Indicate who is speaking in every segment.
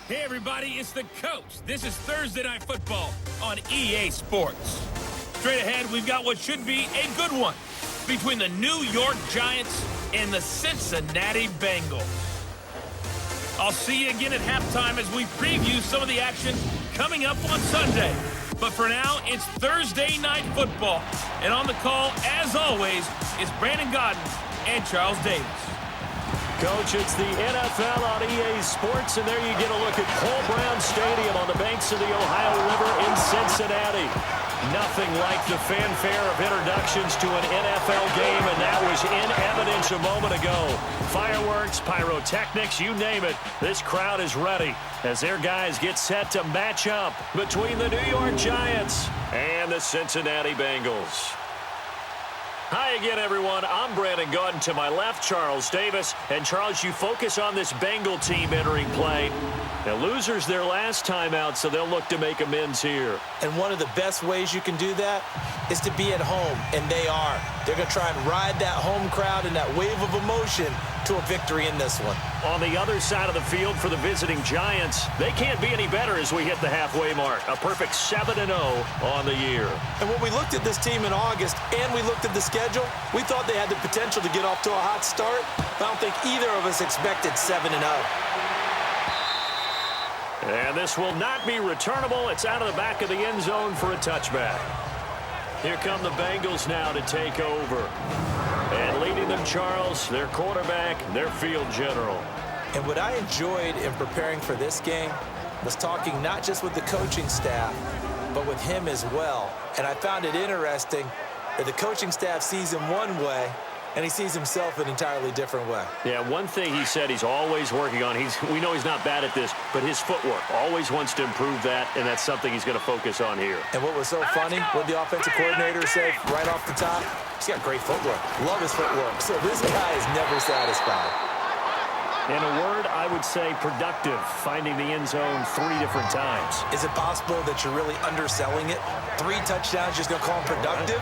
Speaker 1: Hey everybody, it's the coach. This is Thursday Night Football on EA Sports. Straight ahead, we've got what should be a good one between the New York Giants and the Cincinnati Bengals. I'll see you again at halftime as we preview some of the action coming up on Sunday. But for now, it's Thursday Night Football. And on the call, as always, is Brandon Godden and Charles Davis.
Speaker 2: Coach, it's the NFL on EA Sports, and there you get a look at Paul Brown Stadium on the banks of the Ohio River in Cincinnati. Nothing like the fanfare of introductions to an NFL game, and that was in evidence a moment ago. Fireworks, pyrotechnics, you name it. This crowd is ready as their guys get set to match up between the New York Giants and the Cincinnati Bengals. Hi again, everyone. I'm Brandon Godden. To my left, Charles Davis. And, Charles, you focus on this Bengal team entering play. The losers their last time out, so they'll look to make amends here.
Speaker 3: And one of the best ways you can do that is to be at home, and they are. They're going to try and ride that home crowd and that wave of emotion to a victory in this one.
Speaker 2: On the other side of the field for the visiting Giants, they can't be any better as we hit the halfway mark. A perfect 7-0 on the year.
Speaker 3: And when we looked at this team in August and we looked at the schedule, we thought they had the potential to get off to a hot start. I don't think either of us expected 7-0.
Speaker 2: And this will not be returnable. It's out of the back of the end zone for a touchback. Here come the Bengals now to take over. And leading them, Charles, their quarterback, their field general.
Speaker 3: And what I enjoyed in preparing for this game was talking not just with the coaching staff, but with him as well. And I found it interesting that the coaching staff sees him one way, and he sees himself an entirely different way.
Speaker 2: Yeah, one thing he said he's always working on, we know he's not bad at this, but his footwork, always wants to improve that, and that's something he's going to focus on here.
Speaker 3: And what was so funny, what the offensive coordinator said right off the top, he's got great footwork. Love his footwork. So this guy is never satisfied.
Speaker 2: In a word, I would say productive, finding the end zone 3 different times.
Speaker 3: Is it possible that you're really underselling it? 3 touchdowns, just going to call him productive?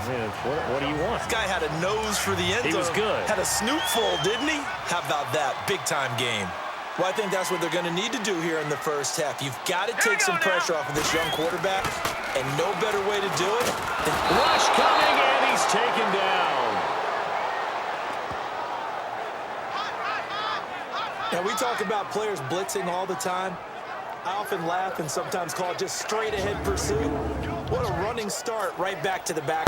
Speaker 2: What do you want?
Speaker 3: This guy had a nose for the end zone.
Speaker 2: He was good.
Speaker 3: Had a snoot full, didn't he? How about that? Big-time game. Well, I think that's what they're going to need to do here in the first half. You've got to take some pressure off of this young quarterback, and no better way to do it than...
Speaker 2: Rush coming, and he's taken down.
Speaker 3: Now, we talk about players blitzing all the time. I often laugh and sometimes call it just straight-ahead pursuit. What a running start right back to the back.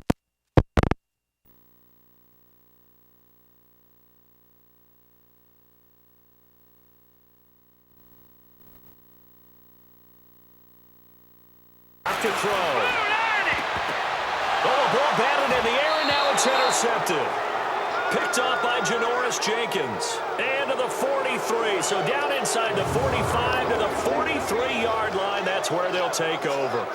Speaker 2: To throw. Oh, a ball batted in the air, and now it's intercepted. Picked off by Janoris Jenkins. And to the 43. So down inside the 45 to the 43-yard line. That's where they'll take over.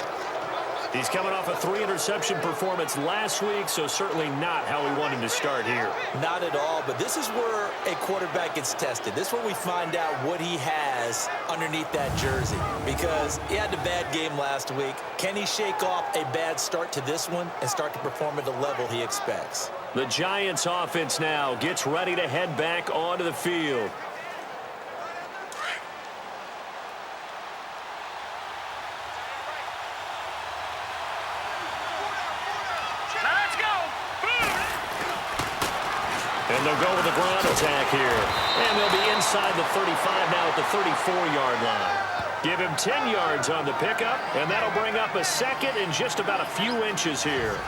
Speaker 2: He's coming off a 3-interception performance last week, so certainly not how we want him to start here.
Speaker 3: Not at all, but this is where a quarterback gets tested. This is where we find out what he has underneath that jersey, because he had a bad game last week. Can he shake off a bad start to this one and start to perform at the level he expects?
Speaker 2: The Giants offense now gets ready to head back onto the field. And they'll go with a ground attack here. And they'll be inside the 35 now at the 34-yard line. Give him 10 yards on the pickup, and that'll bring up a second and just about a few inches here.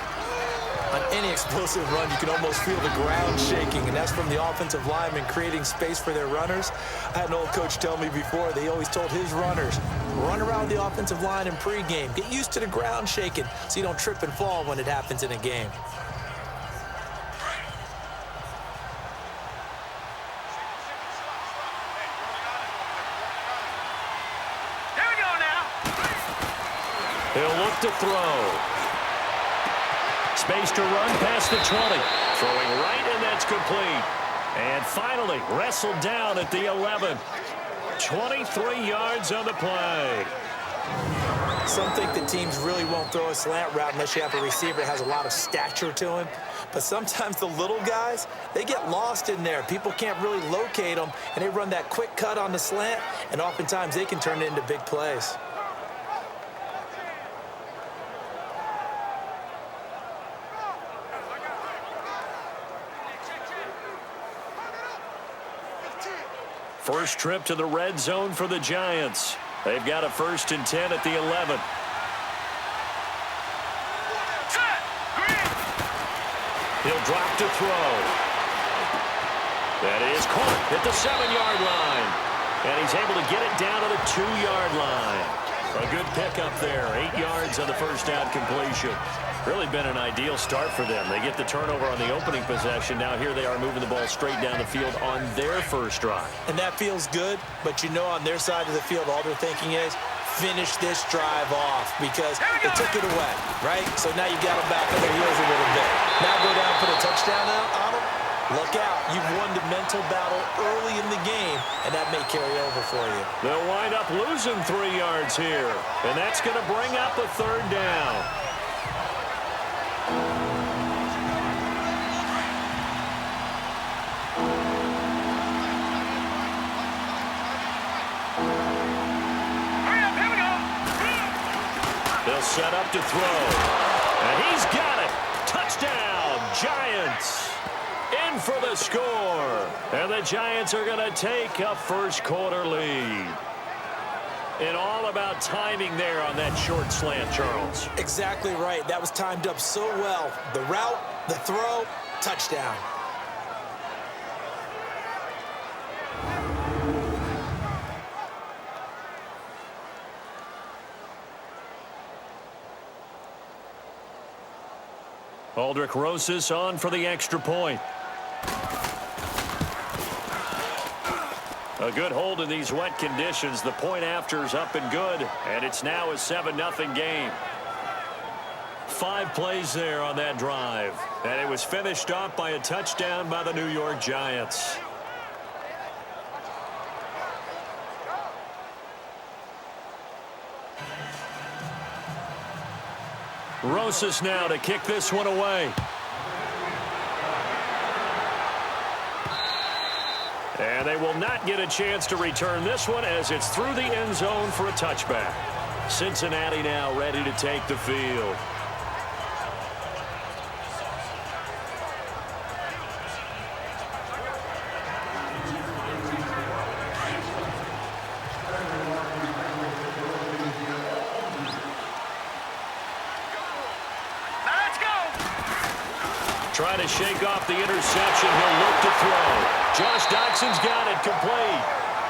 Speaker 3: On any explosive run, you can almost feel the ground shaking, and that's from the offensive linemen creating space for their runners. I had an old coach tell me before, they always told his runners, run around the offensive line in pregame. Get used to the ground shaking so you don't trip and fall when it happens in a game.
Speaker 2: He'll look to throw. Space to run past the 20. Throwing right, and that's complete. And finally, wrestled down at the 11. 23 yards on the play.
Speaker 3: Some think that teams really won't throw a slant route unless you have a receiver that has a lot of stature to him. But sometimes the little guys, they get lost in there. People can't really locate them, and they run that quick cut on the slant, and oftentimes they can turn it into big plays.
Speaker 2: First trip to the red zone for the Giants. They've got a 1st and 10 at the 11. He'll drop to throw. That is caught at the 7-yard line. And he's able to get it down to the 2-yard line. A good pickup there. 8 yards on the first down completion. Really been an ideal start for them. They get the turnover on the opening possession. Now here they are moving the ball straight down the field on their first drive.
Speaker 3: And that feels good, but you know on their side of the field, all they're thinking is, finish this drive off because they took it away, right? So now you got them back on their heels a little bit. Now go down and put a touchdown on them. Look out. You've won the mental battle early in the game, and that may carry over for you.
Speaker 2: They'll wind up losing 3 yards here, and that's going to bring up a 3rd down. They'll set up to throw. And he's got it. Touchdown, Giants. In for the score. And the Giants are going to take a first-quarter lead. And all about timing there on that short slant, Charles.
Speaker 3: Exactly right. That was timed up so well. The route, the throw, touchdown.
Speaker 2: Aldrick Rosas on for the extra point. A good hold in these wet conditions. The point after's up and good, and it's now a 7-0 game. 5 plays there on that drive, and it was finished off by a touchdown by the New York Giants. Rosas now to kick this one away. And they will not get a chance to return this one as it's through the end zone for a touchback. Cincinnati now ready to take the field. Trying to shake off the interception. He'll look to throw. Josh Doxson's got it complete.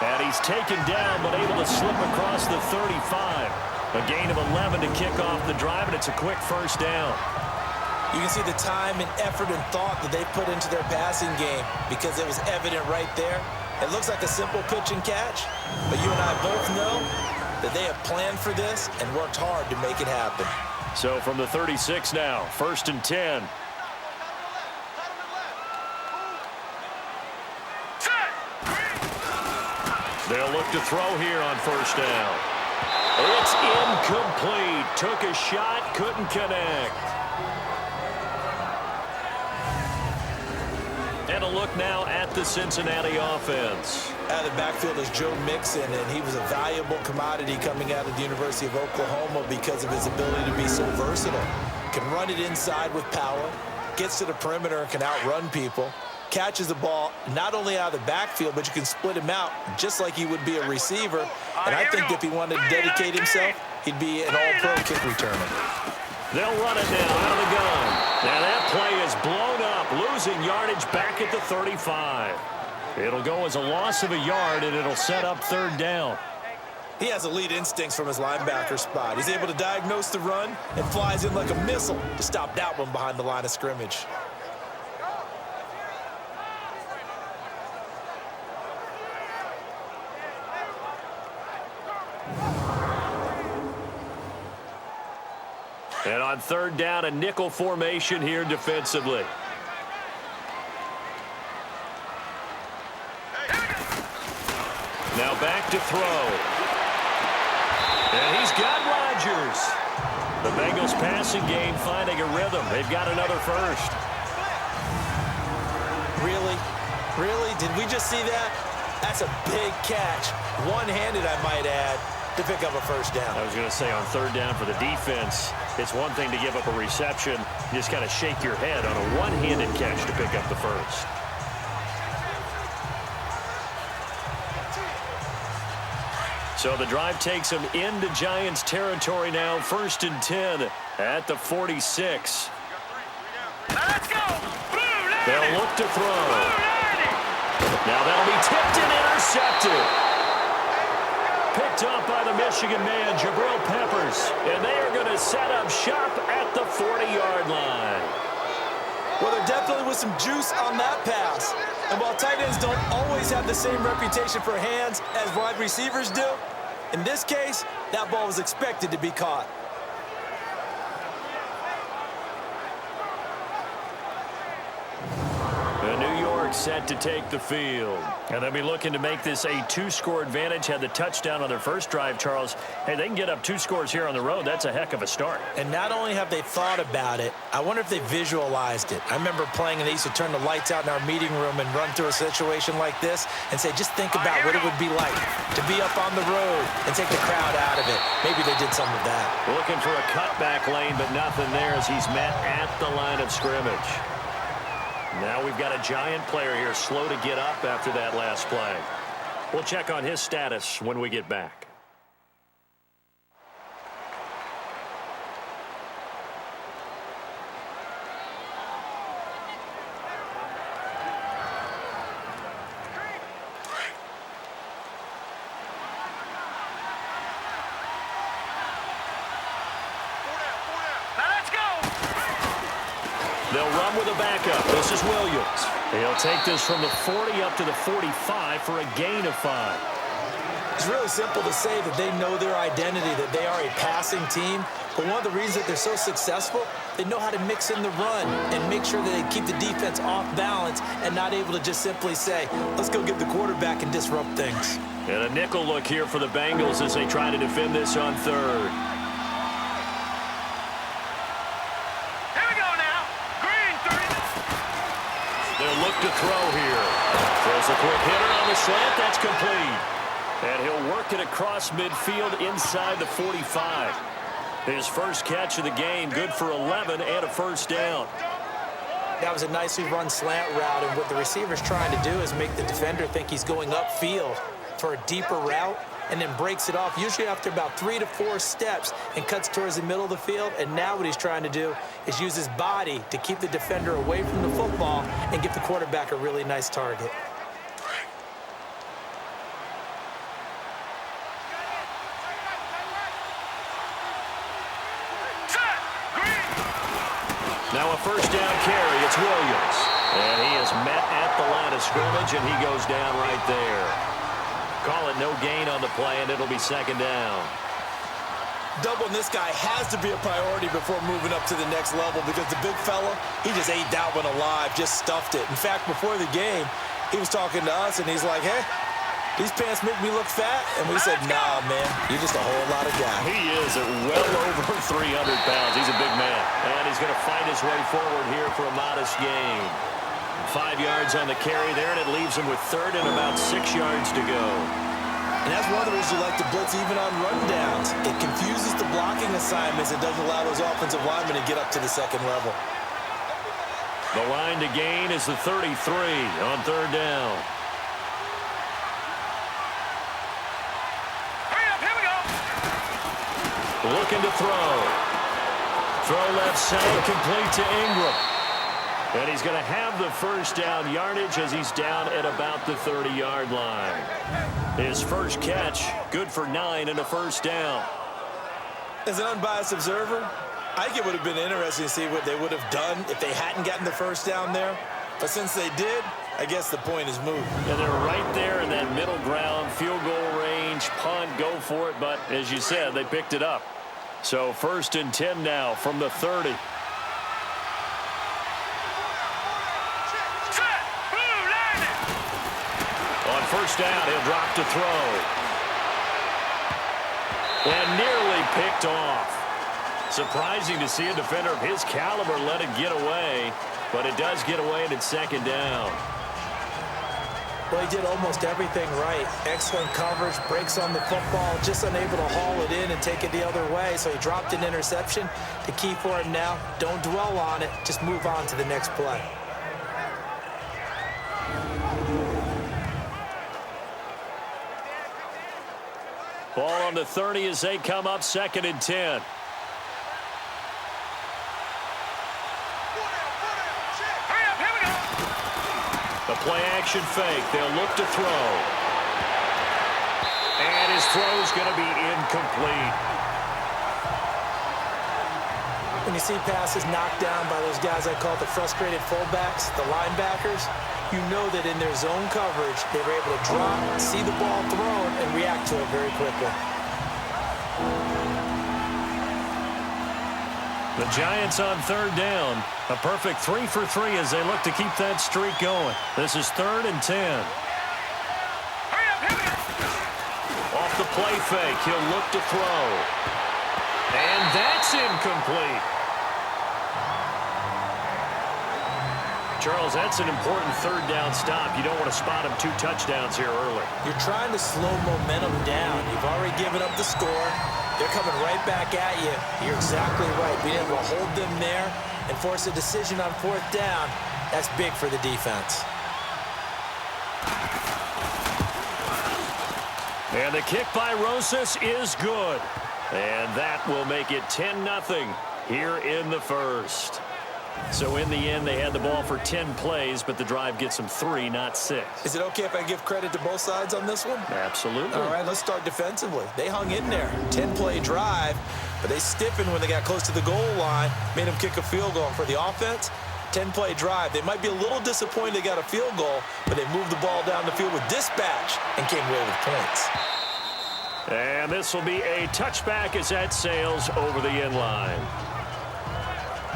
Speaker 2: And he's taken down but able to slip across the 35. A gain of 11 to kick off the drive, and it's a quick first down.
Speaker 3: You can see the time and effort and thought that they put into their passing game because it was evident right there. It looks like a simple pitch and catch, but you and I both know that they have planned for this and worked hard to make it happen.
Speaker 2: So from the 36 now, 1st and 10. They'll look to throw here on first down. It's incomplete. Took a shot, couldn't connect. And a look now at the Cincinnati offense.
Speaker 3: Out of the backfield is Joe Mixon, and he was a valuable commodity coming out of the University of Oklahoma because of his ability to be so versatile. Can run it inside with power, gets to the perimeter and can outrun people. Catches the ball not only out of the backfield, but you can split him out just like he would be a receiver. And I think if he wanted to dedicate himself, he'd be an all-pro kick returner.
Speaker 2: They'll run it now out of the gun. Now that play is blown up, losing yardage back at the 35. It'll go as a loss of a yard, and it'll set up 3rd down.
Speaker 3: He has elite instincts from his linebacker spot. He's able to diagnose the run and flies in like a missile to stop that one behind the line of scrimmage.
Speaker 2: And on 3rd down, a nickel formation here defensively. Now back to throw. And he's got Rodgers. The Bengals passing game finding a rhythm. They've got another first.
Speaker 3: Really? Really? Did we just see that? That's a big catch. One-handed, I might add, to pick up a first down.
Speaker 2: I was going to say on third down for the defense, it's one thing to give up a reception. You just got to shake your head on a one-handed catch to pick up the first. So the drive takes them into Giants territory now. 1st and 10 at the 46.
Speaker 1: Let's go!
Speaker 2: They'll look to throw. Now that'll be tipped and intercepted. Picked up by the Michigan man, Jabril Peppers. And they are going to set up shop at the 40-yard line.
Speaker 3: Well, there definitely was some juice on that pass. And while tight ends don't always have the same reputation for hands as wide receivers do, in this case, that ball was expected to be caught.
Speaker 2: New York set to take the field. And they'll be looking to make this a 2-score advantage. Had the touchdown on their first drive, Charles. Hey, they can get up 2 scores here on the road. That's a heck of a start.
Speaker 3: And not only have they thought about it, I wonder if they visualized it. I remember playing and they used to turn the lights out in our meeting room and run through a situation like this and say, just think about what it would be like to be up on the road and take the crowd out of it. Maybe they did some of that.
Speaker 2: Looking for a cutback lane, but nothing there as he's met at the line of scrimmage. Now we've got a Giant player here slow to get up after that last play. We'll check on his status when we get back. They'll run with a backup. This is Williams. He'll take this from the 40 up to the 45 for a gain of 5.
Speaker 3: It's really simple to say that they know their identity, that they are a passing team. But one of the reasons that they're so successful, they know how to mix in the run and make sure that they keep the defense off balance and not able to just simply say, let's go get the quarterback and disrupt things.
Speaker 2: And a nickel look here for the Bengals as they try to defend this on third. Look to throw here. Throws a quick hitter on the slant. That's complete. And he'll work it across midfield inside the 45. His first catch of the game, good for 11 and a first down.
Speaker 3: That was a nicely run slant route, and what the receiver's trying to do is make the defender think he's going upfield for a deeper route and then breaks it off, usually after about 3 to 4 steps, and cuts towards the middle of the field. And now what he's trying to do is use his body to keep the defender away from the football and give the quarterback a really nice target.
Speaker 2: Now a first down carry. It's Williams. And he is met at the line of scrimmage, and he goes down right there. Call it no gain on the play, and it'll be second down.
Speaker 3: Doubling this guy has to be a priority before moving up to the next level, because the big fella, he just ate that one alive, just stuffed it. In fact, before the game, he was talking to us, and he's like, hey, these pants make me look fat. And we said, nah, man, you're just a whole lot of guy.
Speaker 2: He is at well over 300 pounds. He's a big man. And he's going to fight his way forward here for a modest gain. 5 yards on the carry there, and it leaves him with third and about 6 yards to go.
Speaker 3: And that's one of the reasons you like to blitz even on rundowns. It confuses the blocking assignments. It doesn't allow those offensive linemen to get up to the second level.
Speaker 2: The line to gain is the 33 on third down.
Speaker 1: Hurry up, here we go.
Speaker 2: Looking to throw. Throw left side, complete to Ingram. And he's going to have the first down yardage as he's down at about the 30-yard line. His first catch, good for 9 and a first down.
Speaker 3: As an unbiased observer, I think it would have been interesting to see what they would have done if they hadn't gotten the first down there. But since they did, I guess the point is moved.
Speaker 2: And they're right there in that middle ground, field goal range, punt, go for it. But as you said, they picked it up. So 1st and 10 now from the 30. On first down, he'll drop to throw. And nearly picked off. Surprising to see a defender of his caliber let it get away, but it does get away and it's second down.
Speaker 3: Well, he did almost everything right. Excellent coverage, breaks on the football, just unable to haul it in and take it the other way. So he dropped an interception. The key for him now, don't dwell on it. Just move on to the next play.
Speaker 2: Ball on the 30 as they come up, 2nd and 10. The play-action fake. They'll look to throw. And his throw's going to be incomplete.
Speaker 3: When you see passes knocked down by those guys I call the frustrated fullbacks, the linebackers, you know that in their zone coverage, they were able to drop, see the ball thrown, and react to it very quickly.
Speaker 2: The Giants on 3rd down. A perfect 3 for 3 as they look to keep that streak going. This is 3rd and 10. Off the play fake, he'll look to throw. And that's incomplete. Charles, that's an important 3rd down stop. You don't want to spot him 2 touchdowns here early.
Speaker 3: You're trying to slow momentum down. You've already given up the score. They're coming right back at you. You're exactly right. Being able to hold them there and force a decision on 4th down, that's big for the defense.
Speaker 2: And the kick by Rosas is good. And that will make it 10-0 here in the first. So in the end, they had the ball for 10 plays, but the drive gets them 3, not 6.
Speaker 3: Is it okay if I give credit to both sides on this one?
Speaker 2: Absolutely.
Speaker 3: All right, let's start defensively. They hung in there. 10-play drive, but they stiffened when they got close to the goal line, made them kick a field goal. For the offense, 10-play drive. They might be a little disappointed they got a field goal, but they moved the ball down the field with dispatch and came away with points.
Speaker 2: And this will be a touchback as that sails over the end line.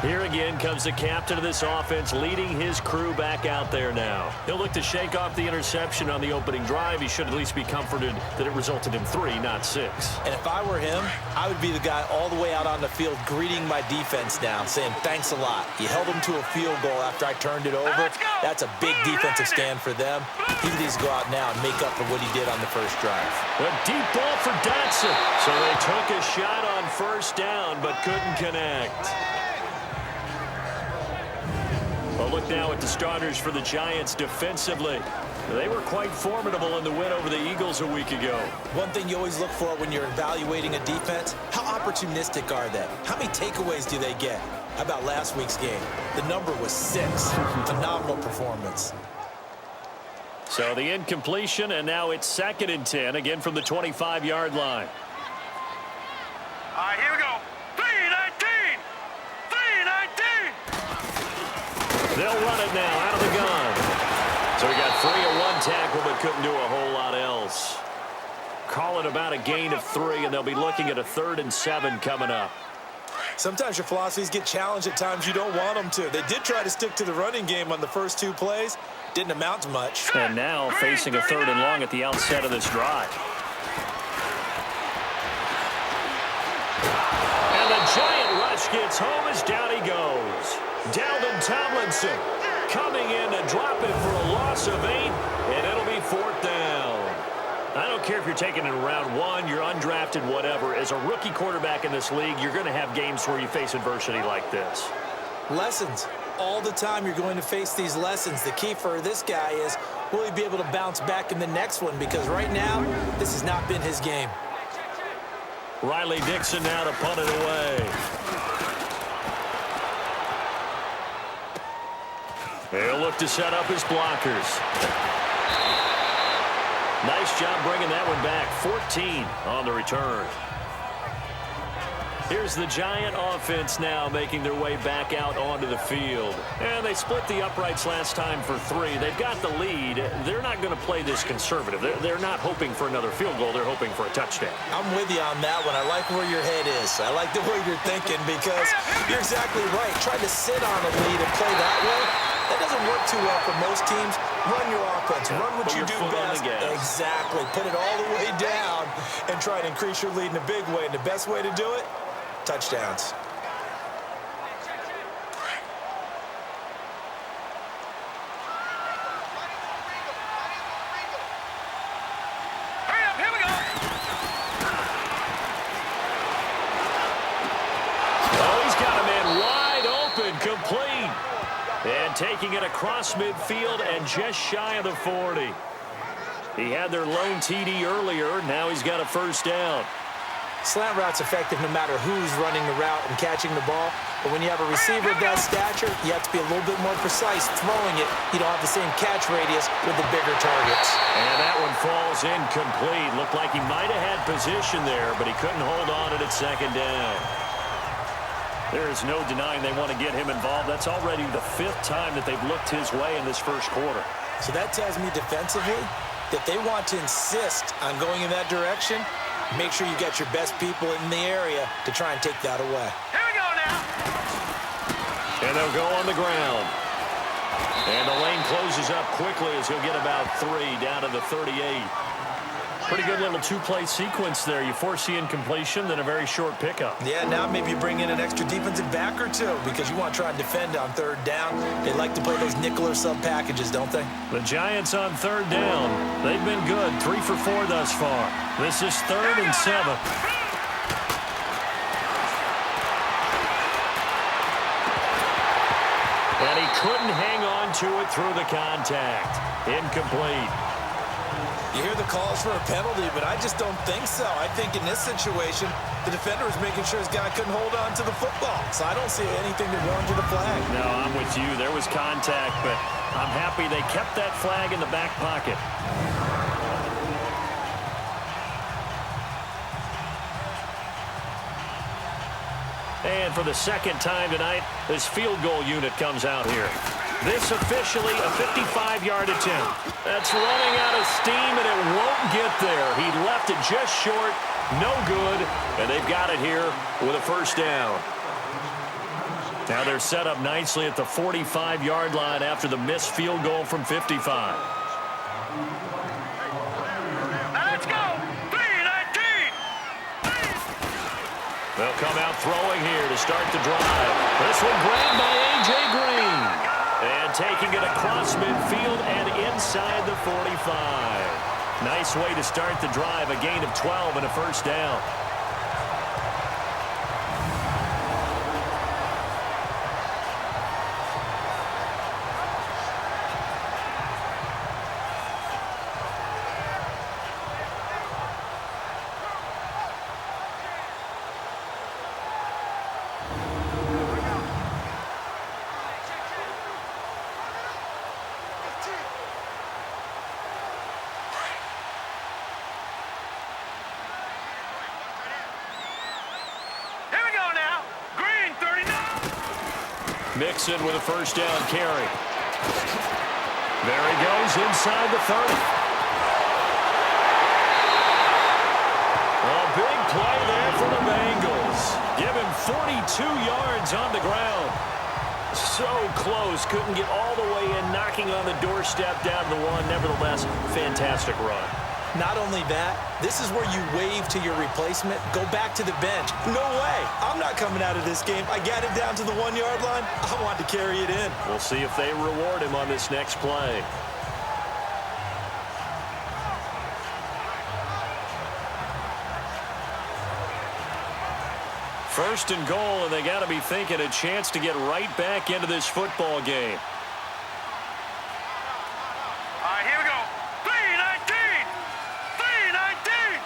Speaker 2: Here again comes the captain of this offense, leading his crew back out there now. He'll look to shake off the interception on the opening drive. He should at least be comforted that it resulted in 3, not 6.
Speaker 3: And if I were him, I would be the guy all the way out on the field greeting my defense down, saying thanks a lot. You held them to a field goal after I turned it over. That's a big defensive stand for them. He needs to go out now and make up for what he did on the first drive.
Speaker 2: A deep ball for Dotson. So they took a shot on 1st down but couldn't connect. Well, look now at the starters for the Giants defensively. They were quite formidable in the win over the Eagles a week ago.
Speaker 3: One thing you always look for when you're evaluating a defense, how opportunistic are they? How many takeaways do they get? How about last week's game? The number was 6. Phenomenal performance.
Speaker 2: So the incompletion, and now it's 2nd and 10, again from the 25-yard line.
Speaker 4: All right, here we go. 3-19! 3-19!
Speaker 2: They'll run it now out of the gun. So he got 3 on 1 tackle, but couldn't do a whole lot else. Call it about a gain of 3, and they'll be looking at a 3rd and 7 coming up.
Speaker 3: Sometimes your philosophies get challenged at times you don't want them to. They did try to stick to the running game on the first 2 plays. Didn't amount to much.
Speaker 2: And now facing a 3rd and long at the outset of this drive. And the giant rush gets home as down he goes. Dalvin Tomlinson coming in to drop it for a loss of 8, and it'll be 4th down. I don't care if you're taking it in round 1, you're undrafted, whatever. As a rookie quarterback in this league, you're going to have games where you face adversity like this.
Speaker 3: Lessons. All the time you're going to face these lessons. The key for this guy is, will he be able to bounce back in the next one? Because right now, this has not been his game.
Speaker 2: Riley Dixon now to punt it away. They'll look to set up his blockers. Nice job bringing that one back. 14 on the return. Here's the Giant offense now making their way back out onto the field. And they split the uprights last time for 3. They've got the lead. They're not going to play this conservative. They're not hoping for another field goal. They're hoping for a touchdown.
Speaker 3: I'm with you on that one. I like where your head is. I like the way you're thinking because you're exactly right. Trying to sit on a lead and play that way, That doesn't work too well for most teams. Run your offense. Run what you do best. Exactly. Put it all the way down and try and increase your lead in a big way. And the best way to do it, touchdowns.
Speaker 2: Complete. And taking it across midfield and just shy of the 40. He had their lone TD earlier. Now he's got a first down.
Speaker 3: Slant route's effective no matter who's running the route and catching the ball. But when you have a receiver of that stature, you have to be a little bit more precise throwing it. You don't have the same catch radius with the bigger targets.
Speaker 2: And that one falls incomplete. Looked like he might have had position there, but he couldn't hold on it at second down. There is no denying they want to get him involved. That's already the 5th time that they've looked his way in this first quarter.
Speaker 3: So that tells me defensively that they want to insist on going in that direction. Make sure you get your best people in the area to try and take that away.
Speaker 4: Here we go now.
Speaker 2: And they'll go on the ground. And the lane closes up quickly as he'll get about 3 down to the 38. Pretty good little two-play sequence there. You force the incompletion, then a very short pickup.
Speaker 3: Yeah, now maybe you bring in an extra defensive back or two because you want to try and defend on 3rd down. They like to play those nickel or sub packages, don't they?
Speaker 2: The Giants on 3rd down. They've been good, 3 for 4 thus far. This is 3rd and 7. And he couldn't hang on to it through the contact. Incomplete.
Speaker 3: You hear the calls for a penalty, but I just don't think so. I think in this situation, the defender was making sure his guy couldn't hold on to the football. So I don't see anything to warrant to the flag.
Speaker 2: No, I'm with you. There was contact, but I'm happy they kept that flag in the back pocket. And for the 2nd time tonight, this field goal unit comes out here. This officially a 55-yard attempt. That's running out of steam, and it won't get there. He left it just short, no good, and they've got it here with a first down. Now they're set up nicely at the 45-yard line after the missed field goal from 55.
Speaker 4: Now let's go. 3-19.
Speaker 2: They'll come out throwing here to start the drive. This one grabbed by A.J. Green. And taking it across midfield and inside the 45. Nice way to start the drive. A gain of 12 and a first down. Mixon with a first down carry. There he goes inside the 30. A big play there for the Bengals. Give him 42 yards on the ground. So close. Couldn't get all the way in, knocking on the doorstep down to the 1. Nevertheless, fantastic run.
Speaker 3: Not only that, this is where you wave to your replacement. Go back to the bench. No way. I'm not coming out of this game. I got it down to the 1-yard line. I want to carry it in.
Speaker 2: We'll see if they reward him on this next play. First and goal, and they got to be thinking a chance to get right back into this football game.
Speaker 4: All right, here we go. 3-19. 3-19.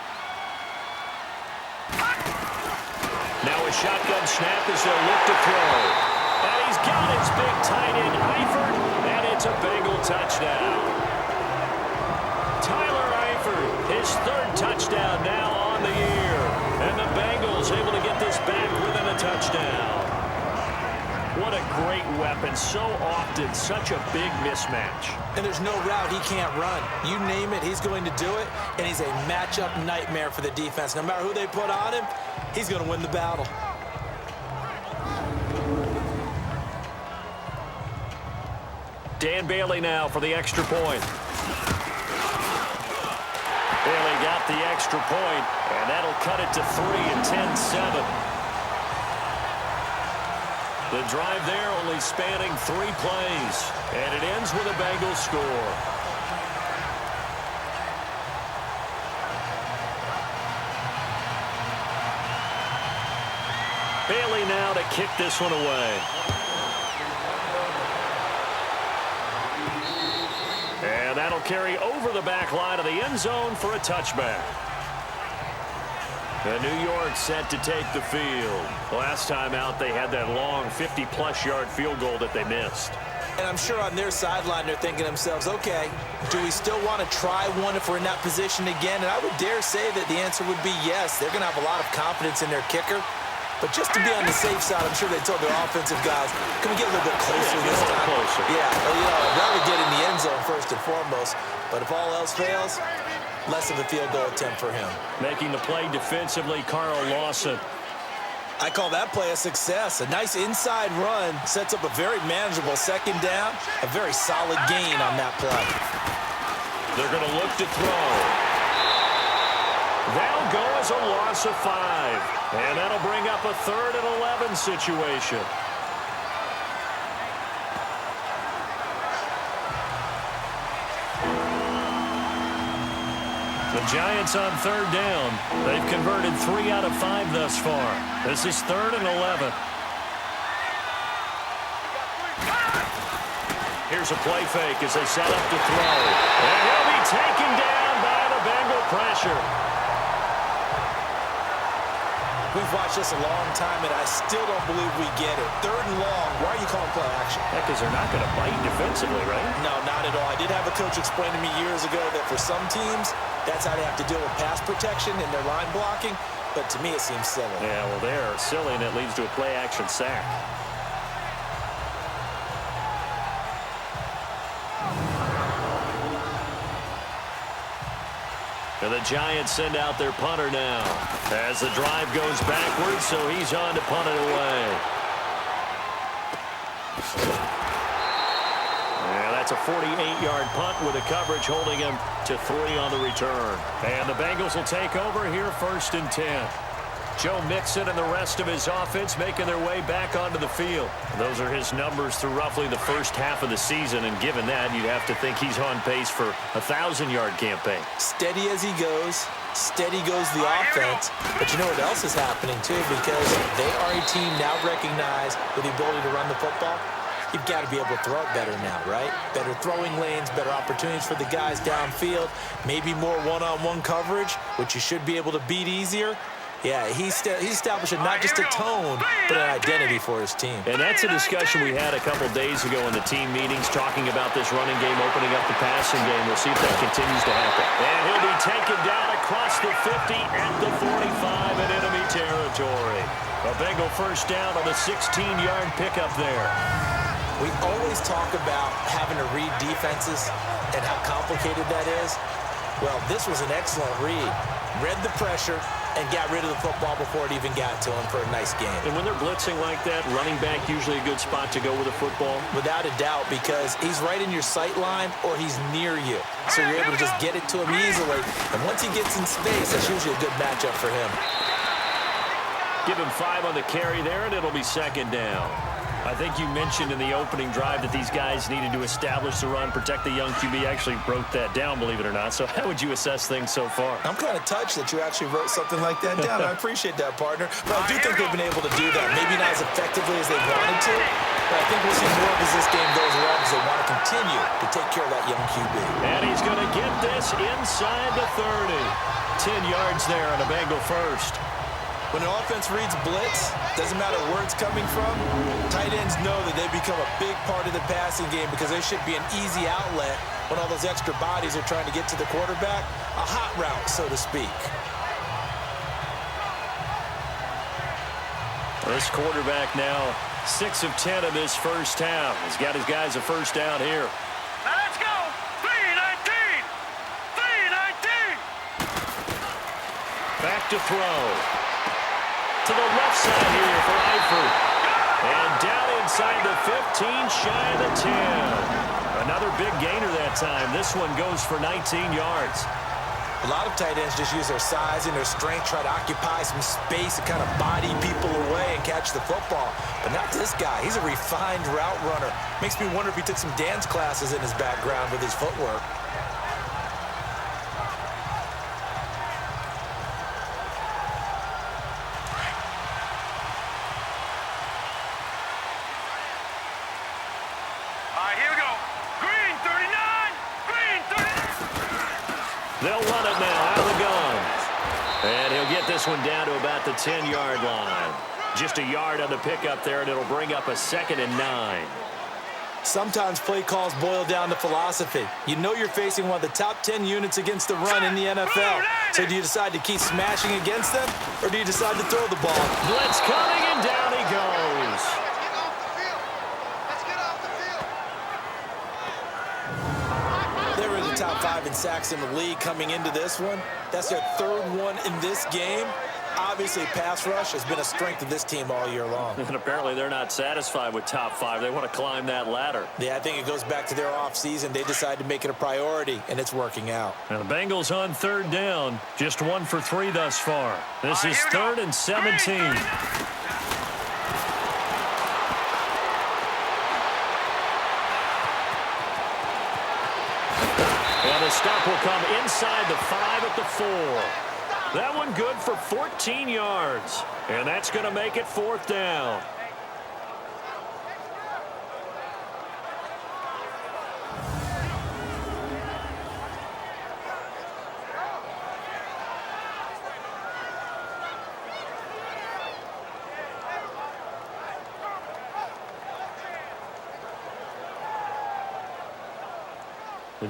Speaker 2: Now a shotgun snap as they'll look to throw. And he's got his big tight end, Eifert, and it's a Bengal touchdown. Tyler Eifert, his 3rd touchdown now on the year. And the Bengals able to get this back within a touchdown. What a great weapon. So often, such a big mismatch.
Speaker 3: And there's no route he can't run. You name it, he's going to do it. And he's a matchup nightmare for the defense. No matter who they put on him, he's going to win the battle.
Speaker 2: Dan Bailey now for the extra point. Bailey got the extra point, and that'll cut it to 3 and 10-7. The drive there only spanning 3 plays, and it ends with a Bengals score. Bailey now to kick this one away. And that'll carry over the back line of the end zone for a touchback. And New York set to take the field. Last time out, they had that long 50-plus yard field goal that they missed.
Speaker 3: And I'm sure on their sideline, they're thinking to themselves, okay, do we still want to try one if we're in that position again? And I would dare say that the answer would be yes. They're going to have a lot of confidence in their kicker. But just to be on the safe side, I'm sure they told their offensive guys, can we get a little bit closer this time?
Speaker 2: Closer.
Speaker 3: Yeah, well, I'd rather get in the end zone first and foremost. But if all else fails, less of a field goal attempt for him.
Speaker 2: Making the play defensively, Carl Lawson.
Speaker 3: I call that play a success. A nice inside run sets up a very manageable second down. A very solid gain on that play.
Speaker 2: They're going to look to throw. That'll go as a loss of 5. And that'll bring up a 3rd and 11 situation. The Giants on 3rd down. They've converted 3 out of 5 thus far. This is 3rd and 11. Here's a play fake as they set up to throw. And he'll be taken down by the Bengal pressure.
Speaker 3: We've watched this a long time, and I still don't believe we get it. 3rd and long. Why are you calling play action?
Speaker 2: Because they're not going to bite defensively, right?
Speaker 3: No, not at all. I did have a coach explain to me years ago that for some teams, that's how they have to deal with pass protection and their line blocking. But to me, it seems silly.
Speaker 2: Yeah, well, they're silly, and it leads to a play-action sack. And the Giants send out their punter now as the drive goes backwards, so he's on to punt it away. And that's a 48-yard punt with the coverage holding him to 3 on the return. And the Bengals will take over here 1st and 10. Joe Mixon and the rest of his offense making their way back onto the field. Those are his numbers through roughly the first half of the season, and given that, you'd have to think he's on pace for a 1,000-yard campaign.
Speaker 3: Steady as he goes, steady goes the offense. But you know what else is happening, too? Because they are a team now recognized with the ability to run the football. You've got to be able to throw it better now, right? Better throwing lanes, better opportunities for the guys downfield, maybe more one-on-one coverage, which you should be able to beat easier. Yeah, he's establishing not just a tone, but an identity for his team.
Speaker 2: And that's a discussion we had a couple days ago in the team meetings, talking about this running game, opening up the passing game. We'll see if that continues to happen. And he'll be taken down across the 50 at the 45 in enemy territory. A Bengal first down on the 16-yard pickup there.
Speaker 3: We always talk about having to read defenses and how complicated that is. Well, this was an excellent read. Read the pressure and got rid of the football before it even got to him for a nice game.
Speaker 2: And when they're blitzing like that, running back usually a good spot to go with a football?
Speaker 3: Without a doubt, because he's right in your sight line or he's near you. So you're able to just get it to him easily. And once he gets in space, that's usually a good matchup for him.
Speaker 2: Give him 5 on the carry there, and it'll be 2nd down. I think you mentioned in the opening drive that these guys needed to establish the run, protect the young QB. Actually wrote that down, believe it or not. So how would you assess things so far?
Speaker 3: I'm kind of touched that you actually wrote something like that down. I appreciate that, partner. But I do think they've been able to do that. Maybe not as effectively as they wanted to, but I think we'll see more as this game goes along because they want to continue to take care of that young QB.
Speaker 2: And he's going to get this inside the 30. 10 yards there on a Bengal first.
Speaker 3: When an offense reads blitz, doesn't matter where it's coming from, tight ends know that they become a big part of the passing game because they should be an easy outlet when all those extra bodies are trying to get to the quarterback. A hot route, so to speak.
Speaker 2: This quarterback now 6 of 10 in this first half. He's got his guys a first down here.
Speaker 4: Now let's go! 3-19! 3-19!
Speaker 2: Back to throw. To the left side here for Eifert. And down inside the 15, shy of the 10. Another big gainer that time. This one goes for 19 yards.
Speaker 3: A lot of tight ends just use their size and their strength, try to occupy some space and kind of body people away and catch the football. But not this guy. He's a refined route runner. Makes me wonder if he took some dance classes in his background with his footwork.
Speaker 4: Here we go. Green 39. Green 39.
Speaker 2: They'll run it now out of the gun. And he'll get this one down to about the 10-yard line. Just a yard on the pickup there, and it'll bring up a 2nd and 9.
Speaker 3: Sometimes play calls boil down to philosophy. You know you're facing one of the top 10 units against the run in the NFL. So do you decide to keep smashing against them, or do you decide to throw the ball?
Speaker 2: Blitz coming, and down he goes.
Speaker 3: They were in the top 5 in sacks in the league coming into this one. That's their 3rd one in this game. Obviously, pass rush has been a strength of this team all year long.
Speaker 2: And apparently they're not satisfied with top 5. They want to climb that ladder.
Speaker 3: Yeah, I think it goes back to their offseason. They decided to make it a priority, and it's working out.
Speaker 2: Now the Bengals on 3rd down. Just 1 for 3 thus far. This is 3rd and 17. And the stop will come inside the 5 at the 4. That one good for 14 yards. And that's going to make it 4th down.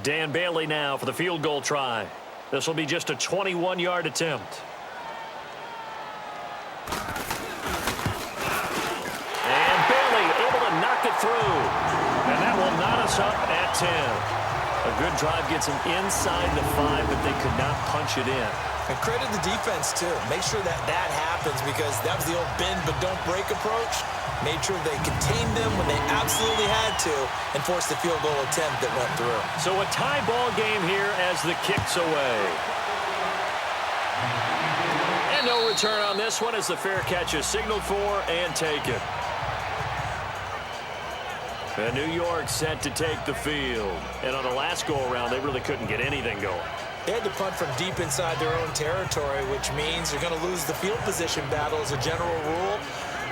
Speaker 2: Dan Bailey now for the field goal try. This will be just a 21-yard attempt. And Bailey able to knock it through. And that will knot us up at 10. A good drive gets them inside the 5, but they could not punch it in.
Speaker 3: And credit the defense, too. Make sure that happens, because that was the old bend but don't break approach. Made sure they contained them when they absolutely had to and forced the field goal attempt that went through.
Speaker 2: So a tie ball game here as the kick's away. And no return on this one as the fair catch is signaled for and taken. And New York set to take the field. And on the last go-around, they really couldn't get anything going.
Speaker 3: They had to punt from deep inside their own territory, which means they're going to lose the field position battle as a general rule.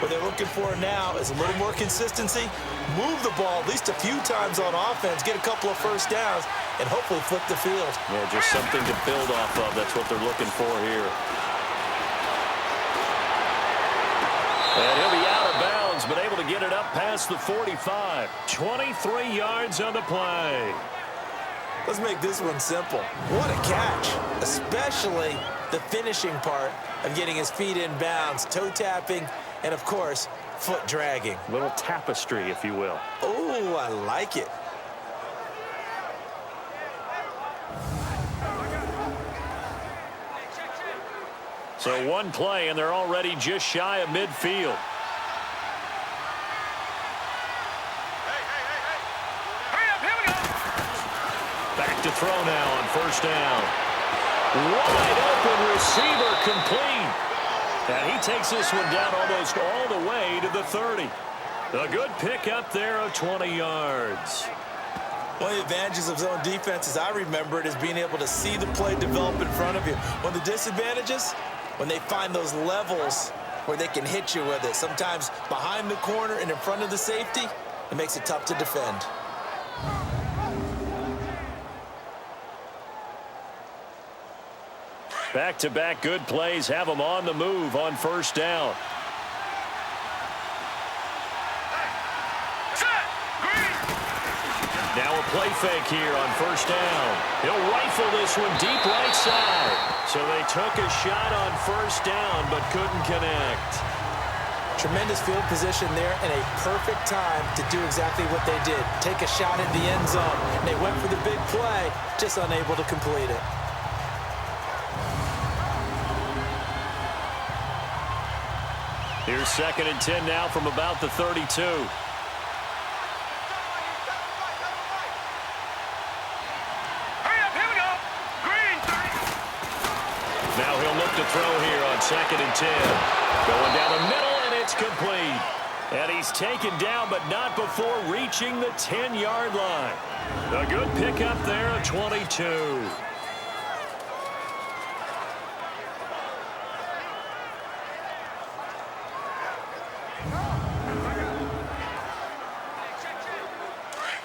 Speaker 3: What they're looking for now is a little more consistency, move the ball at least a few times on offense, get a couple of first downs, and hopefully flip the field.
Speaker 2: Yeah, just something to build off of. That's what they're looking for here. And he'll be out of bounds, but able to get it up past the 45. 23 yards on the play.
Speaker 3: Let's make this one simple. What a catch, especially the finishing part of getting his feet in bounds, toe tapping, and, of course, foot dragging.
Speaker 2: A little tapestry, if you will.
Speaker 3: Oh, I like it.
Speaker 2: So one play, and they're already just shy of midfield. Back to throw now on first down. Wide open receiver complete. And he takes this one down almost all the way to the 30. A good pickup there of 20 yards.
Speaker 3: One of the advantages of zone defense, as I remember it, is being able to see the play develop in front of you. One of the disadvantages, when they find those levels where they can hit you with it, sometimes behind the corner and in front of the safety, it makes it tough to defend.
Speaker 2: Back-to-back good plays have them on the move on first down. Now a play fake here on first down. He'll rifle this one deep right side. So they took a shot on first down but couldn't connect.
Speaker 3: Tremendous field position there and a perfect time to do exactly what they did. Take a shot at the end zone. And they went for the big play, just unable to complete it.
Speaker 2: Here's 2nd and 10 now from about the 32. throw here on 2nd and 10. Going down the middle, and it's complete. And he's taken down, but not before reaching the 10-yard line. A good pickup there of 22.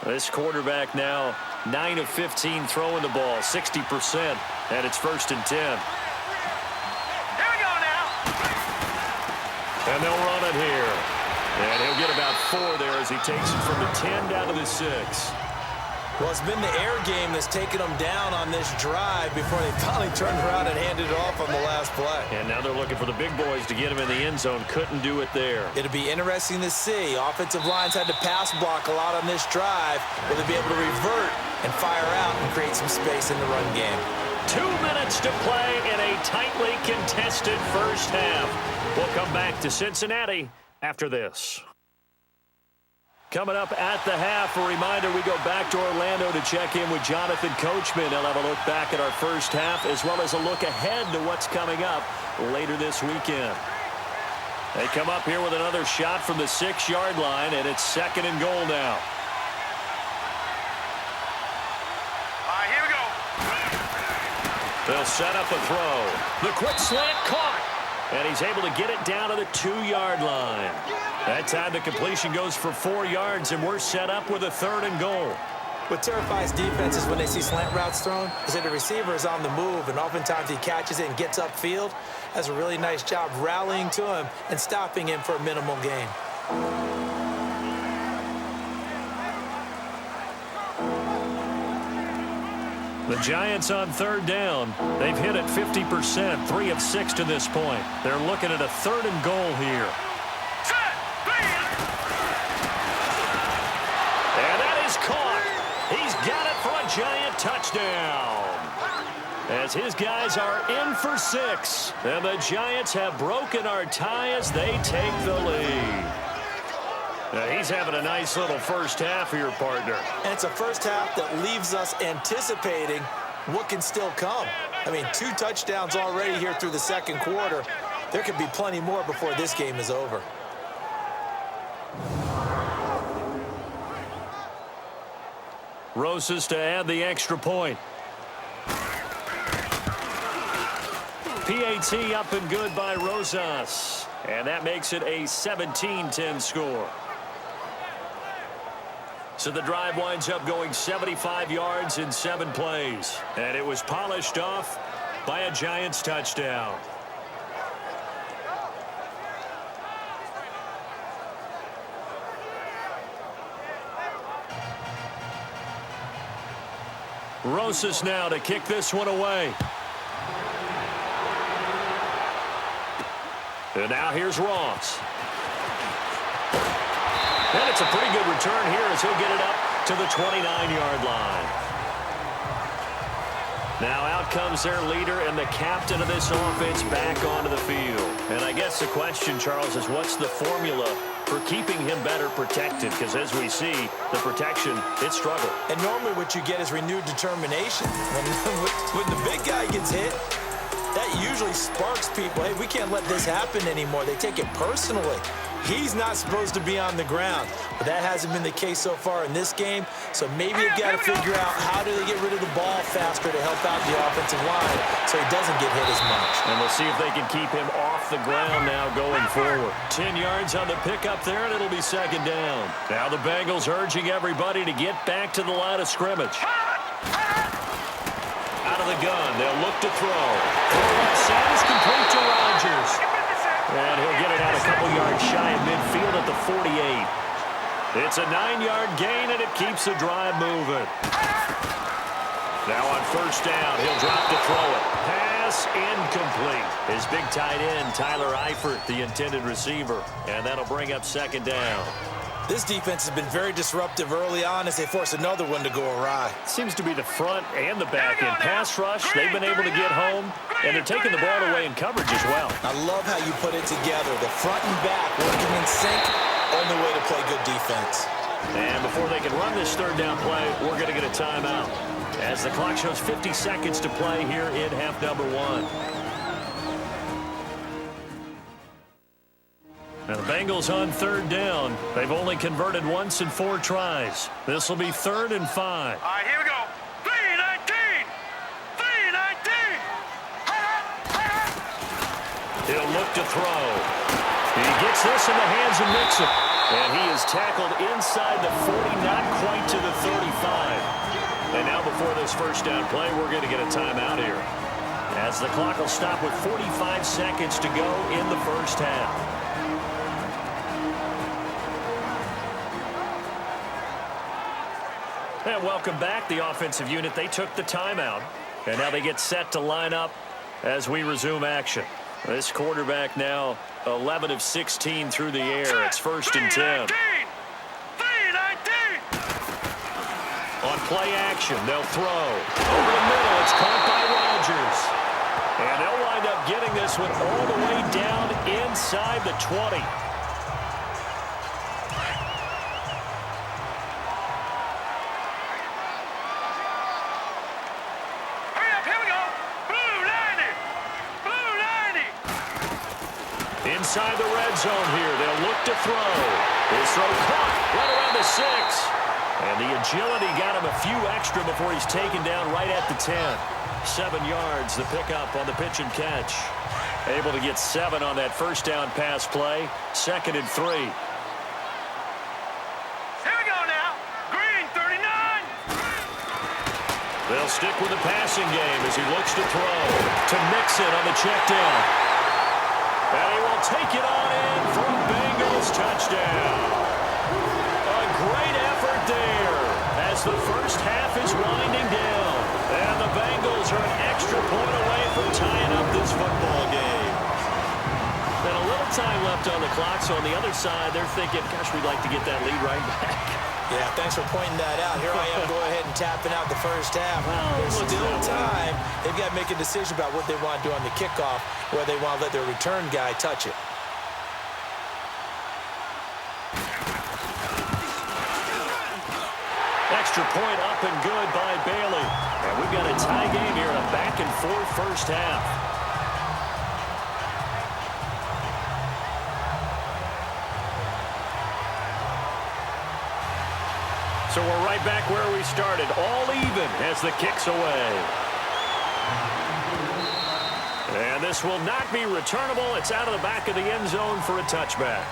Speaker 2: This quarterback now 9 of 15 throwing the ball, 60%, and it's 1st and 10.
Speaker 4: Here we go now.
Speaker 2: And they'll run it here. And he'll get about 4 there as he takes it from the 10 down to the 6.
Speaker 3: Well, it's been the air game that's taken them down on this drive before they finally turned around and handed it off on the last play.
Speaker 2: And now they're looking for the big boys to get him in the end zone. Couldn't do it there.
Speaker 3: It'll be interesting to see. Offensive lines had to pass block a lot on this drive. Will they be able to revert and fire out and create some space in the run game?
Speaker 2: 2 minutes to play in a tightly contested first half. We'll come back to Cincinnati after this. Coming up at the half, a reminder, we go back to Orlando to check in with Jonathan Coachman. He'll have a look back at our first half as well as a look ahead to what's coming up later this weekend. They come up here with another shot from the 6-yard line, and it's 2nd and goal now.
Speaker 4: All right, here we go.
Speaker 2: They'll set up a throw. The quick slant caught, and he's able to get it down to the 2-yard line. That time the completion goes for 4 yards, and we're set up with a 3rd and goal.
Speaker 3: What terrifies defenses when they see slant routes thrown is that the receiver is on the move, and oftentimes he catches it and gets upfield. Has a really nice job rallying to him and stopping him for a minimal gain.
Speaker 2: The Giants on 3rd down. They've hit it 50%, 3 of 6 to this point. They're looking at a 3rd and goal here. And that is caught. He's got it for a Giant touchdown. As his guys are in for 6. And the Giants have broken our tie as they take the lead. Now he's having a nice little first half here, partner.
Speaker 3: And it's a first half that leaves us anticipating what can still come. I mean, 2 touchdowns already here through the 2nd quarter. There could be plenty more before this game is over.
Speaker 2: Rosas to add the extra point. PAT up and good by Rosas. And that makes it a 17-10 score. So the drive winds up going 75 yards in 7 plays. And it was polished off by a Giants touchdown. Rosas now to kick this one away. And now here's Ross. And it's a pretty good return here as he'll get it up to the 29-yard line. Now out comes their leader and the captain of this offense back onto the field. And I guess the question, Charles, is what's the formula for keeping him better protected? Because as we see, the protection, it struggled.
Speaker 3: And normally what you get is renewed determination. When the big guy gets hit, that usually sparks people. Hey, we can't let this happen anymore. They take it personally. He's not supposed to be on the ground, but that hasn't been the case so far in this game. So maybe you've got to figure out how do they get rid of the ball faster to help out the offensive line so he doesn't get hit as much.
Speaker 2: And we'll see if they can keep him off the ground now going forward. 10 yards on the pickup there, and it'll be 2nd down. Now the Bengals urging everybody to get back to the line of scrimmage. Out of the gun, they'll look to throw. Sanders complete to Rodgers. And he'll get it out a couple yards shy of midfield at the 48. It's a 9-yard gain, and it keeps the drive moving. Now on 1st down, he'll drop to throw it. Pass incomplete. His big tight end, Tyler Eifert, the intended receiver. And that'll bring up 2nd down.
Speaker 3: This defense has been very disruptive early on as they force another one to go awry.
Speaker 2: Seems to be the front and the back end. Pass rush, they've been able to get home, and they're taking the ball away in coverage as well.
Speaker 3: I love how you put it together. The front and back working in sync, only way to play good defense.
Speaker 2: And before they can run this 3rd down play, we're going to get a timeout. As the clock shows 50 seconds to play here in half number 1. Now the Bengals on third down. They've only converted once in 4 tries. This will be 3rd and 5.
Speaker 4: All right, here we go. 3-19. 3-19.
Speaker 2: He'll look to throw. He gets this in the hands of Mixon. And he is tackled inside the 40, not quite to the 35. And now before this first down play, we're going to get a timeout here, as the clock will stop with 45 seconds to go in the first half. And welcome back. The offensive unit, they took the timeout. And now they get set to line up as we resume action. This quarterback now 11 of 16 through the air. It's 1st and 10.
Speaker 4: 3-19.
Speaker 2: On play action, they'll throw. Over the middle, it's caught by Rodgers. And they'll wind up getting this one all the way down inside the 20.
Speaker 4: Hurry up, here we go. Blue 90. Blue 90.
Speaker 2: Inside the red zone here, they'll look to throw. His throw caught right around the 6. And the agility got him a few extra before he's taken down right at the 10. 7 yards, the pickup on the pitch and catch. Able to get 7 on that first down pass play. 2nd and 3.
Speaker 4: Here we go now. Green 39.
Speaker 2: They'll stick with the passing game as he looks to throw to Mixon on the check down. And he will take it on in for a Bengals touchdown. A great effort there as the first half is winding down. And the Bengals are an extra point away from tying up this football game. And a little time left on the clock, so on the other side, they're thinking, gosh, we'd like to get that lead right back.
Speaker 3: Yeah, thanks for pointing that out. Here I am, go ahead and tapping out the first half. There's still time. They've got to make a decision about what they want to do on the kickoff, whether they want to let their return guy touch it.
Speaker 2: Extra point up and good by Bailey. And we've got a tie game here in a back-and-forth first half. So we're right back where we started, all even as the kick's away. And this will not be returnable. It's out of the back of the end zone for a touchback.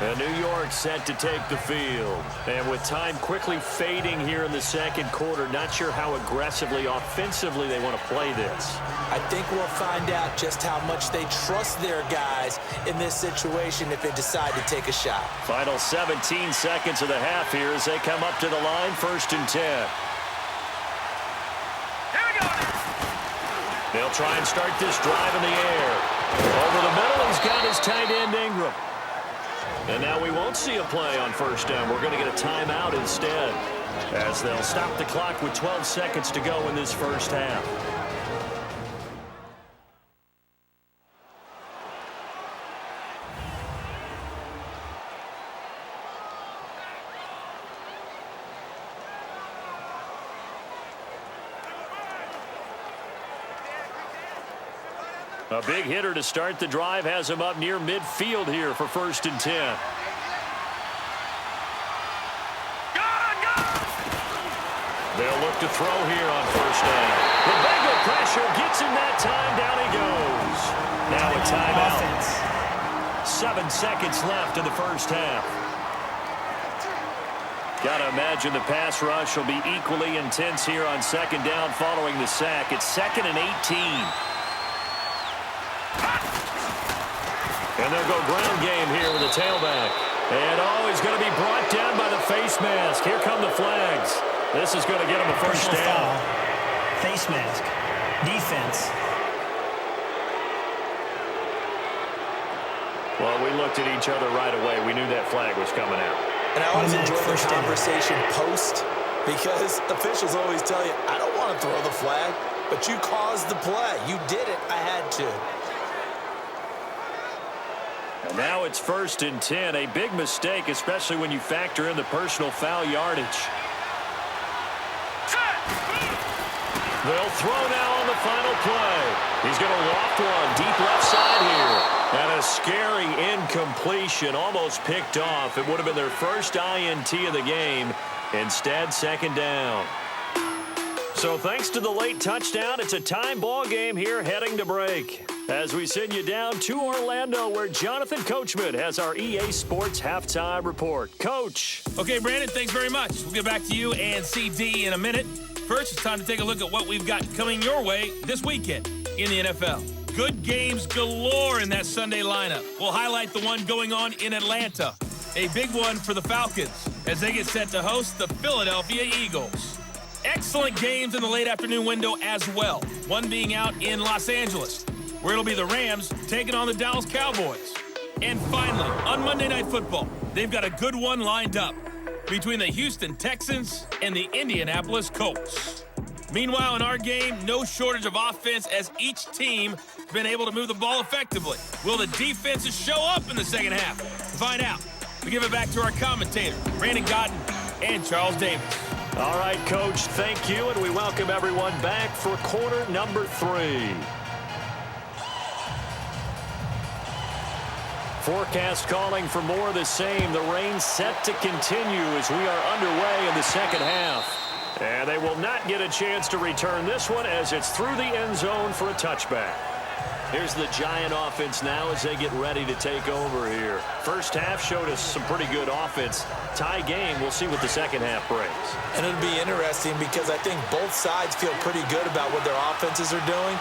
Speaker 2: And New York set to take the field. And with time quickly fading here in the second quarter, not sure how aggressively, offensively they want to play this.
Speaker 3: I think we'll find out just how much they trust their guys in this situation if they decide to take a shot.
Speaker 2: Final 17 seconds of the half here as they come up to the line, 1st and 10.
Speaker 4: Here we go.
Speaker 2: They'll try and start this drive in the air. Over the middle, he's got his tight end Ingram. And now we won't see a play on first down. We're going to get a timeout instead, as they'll stop the clock with 12 seconds to go in this first half. A big hitter to start the drive has him up near midfield here for 1st and 10. They'll look to throw here on first down. The Bengal pressure gets him that time. Down he goes. Now a timeout. 7 seconds left in the first half. Got to imagine the pass rush will be equally intense here on second down following the sack. It's 2nd and 18. And they'll go ground game here with a tailback. And he's going to be brought down by the face mask. Here come the flags. This is going to get him a first down.
Speaker 5: Face mask. Defense.
Speaker 2: Well, we looked at each other right away. We knew that flag was coming out.
Speaker 3: And I always enjoy the conversation post, because officials always tell you, I don't want to throw the flag, but you caused the play. You did it. I had to.
Speaker 2: And now it's 1st and 10. A big mistake, especially when you factor in the personal foul yardage. They'll throw now on the final play. He's going to loft one deep left side here. And a scary incompletion, almost picked off. It would have been their first INT of the game. Instead, second down. So thanks to the late touchdown, it's a time ball game here heading to break. As we send you down to Orlando, where Jonathan Coachman has our EA Sports halftime report. Coach.
Speaker 1: Okay, Brandon, thanks very much. We'll get back to you and CD in a minute. First, it's time to take a look at what we've got coming your way this weekend in the NFL. Good games galore in that Sunday lineup. We'll highlight the one going on in Atlanta. A big one for the Falcons as they get set to host the Philadelphia Eagles. Excellent games in the late afternoon window as well. One being out in Los Angeles, where it'll be the Rams taking on the Dallas Cowboys. And finally, on Monday Night Football, they've got a good one lined up between the Houston Texans and the Indianapolis Colts. Meanwhile, in our game, no shortage of offense as each team has been able to move the ball effectively. Will the defenses show up in the second half? To find out, we give it back to our commentator, Brandon Godden and Charles Davis.
Speaker 2: All right, Coach, thank you, and we welcome everyone back for quarter number 3. Forecast calling for more of the same. The rain set to continue as we are underway in the second half. And they will not get a chance to return this one as it's through the end zone for a touchback. Here's the Giant offense now as they get ready to take over here. First half showed us some pretty good offense. Tie game, we'll see what the second half brings.
Speaker 3: And it'll be interesting because I think both sides feel pretty good about what their offenses are doing.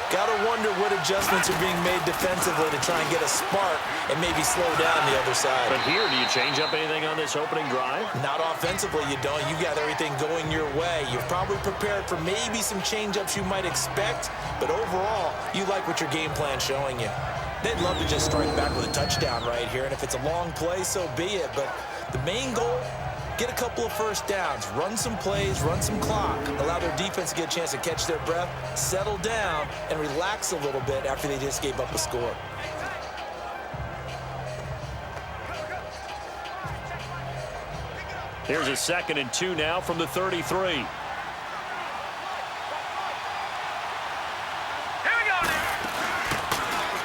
Speaker 3: Got to wonder what adjustments are being made defensively to try and get a spark and maybe slow down the other side.
Speaker 2: But here, do you change up anything on this opening drive?
Speaker 3: Not offensively, you don't. You got everything going your way. You're probably prepared for maybe some change-ups you might expect, but overall, you like what your game plan's showing you. They'd love to just strike back with a touchdown right here, and if it's a long play, so be it. But the main goal, get a couple of first downs, run some plays, run some clock, allow their defense to get a chance to catch their breath, settle down, and relax a little bit after they just gave up a score.
Speaker 2: Here's a 2nd and 2 now from the 33.
Speaker 4: Here we go now.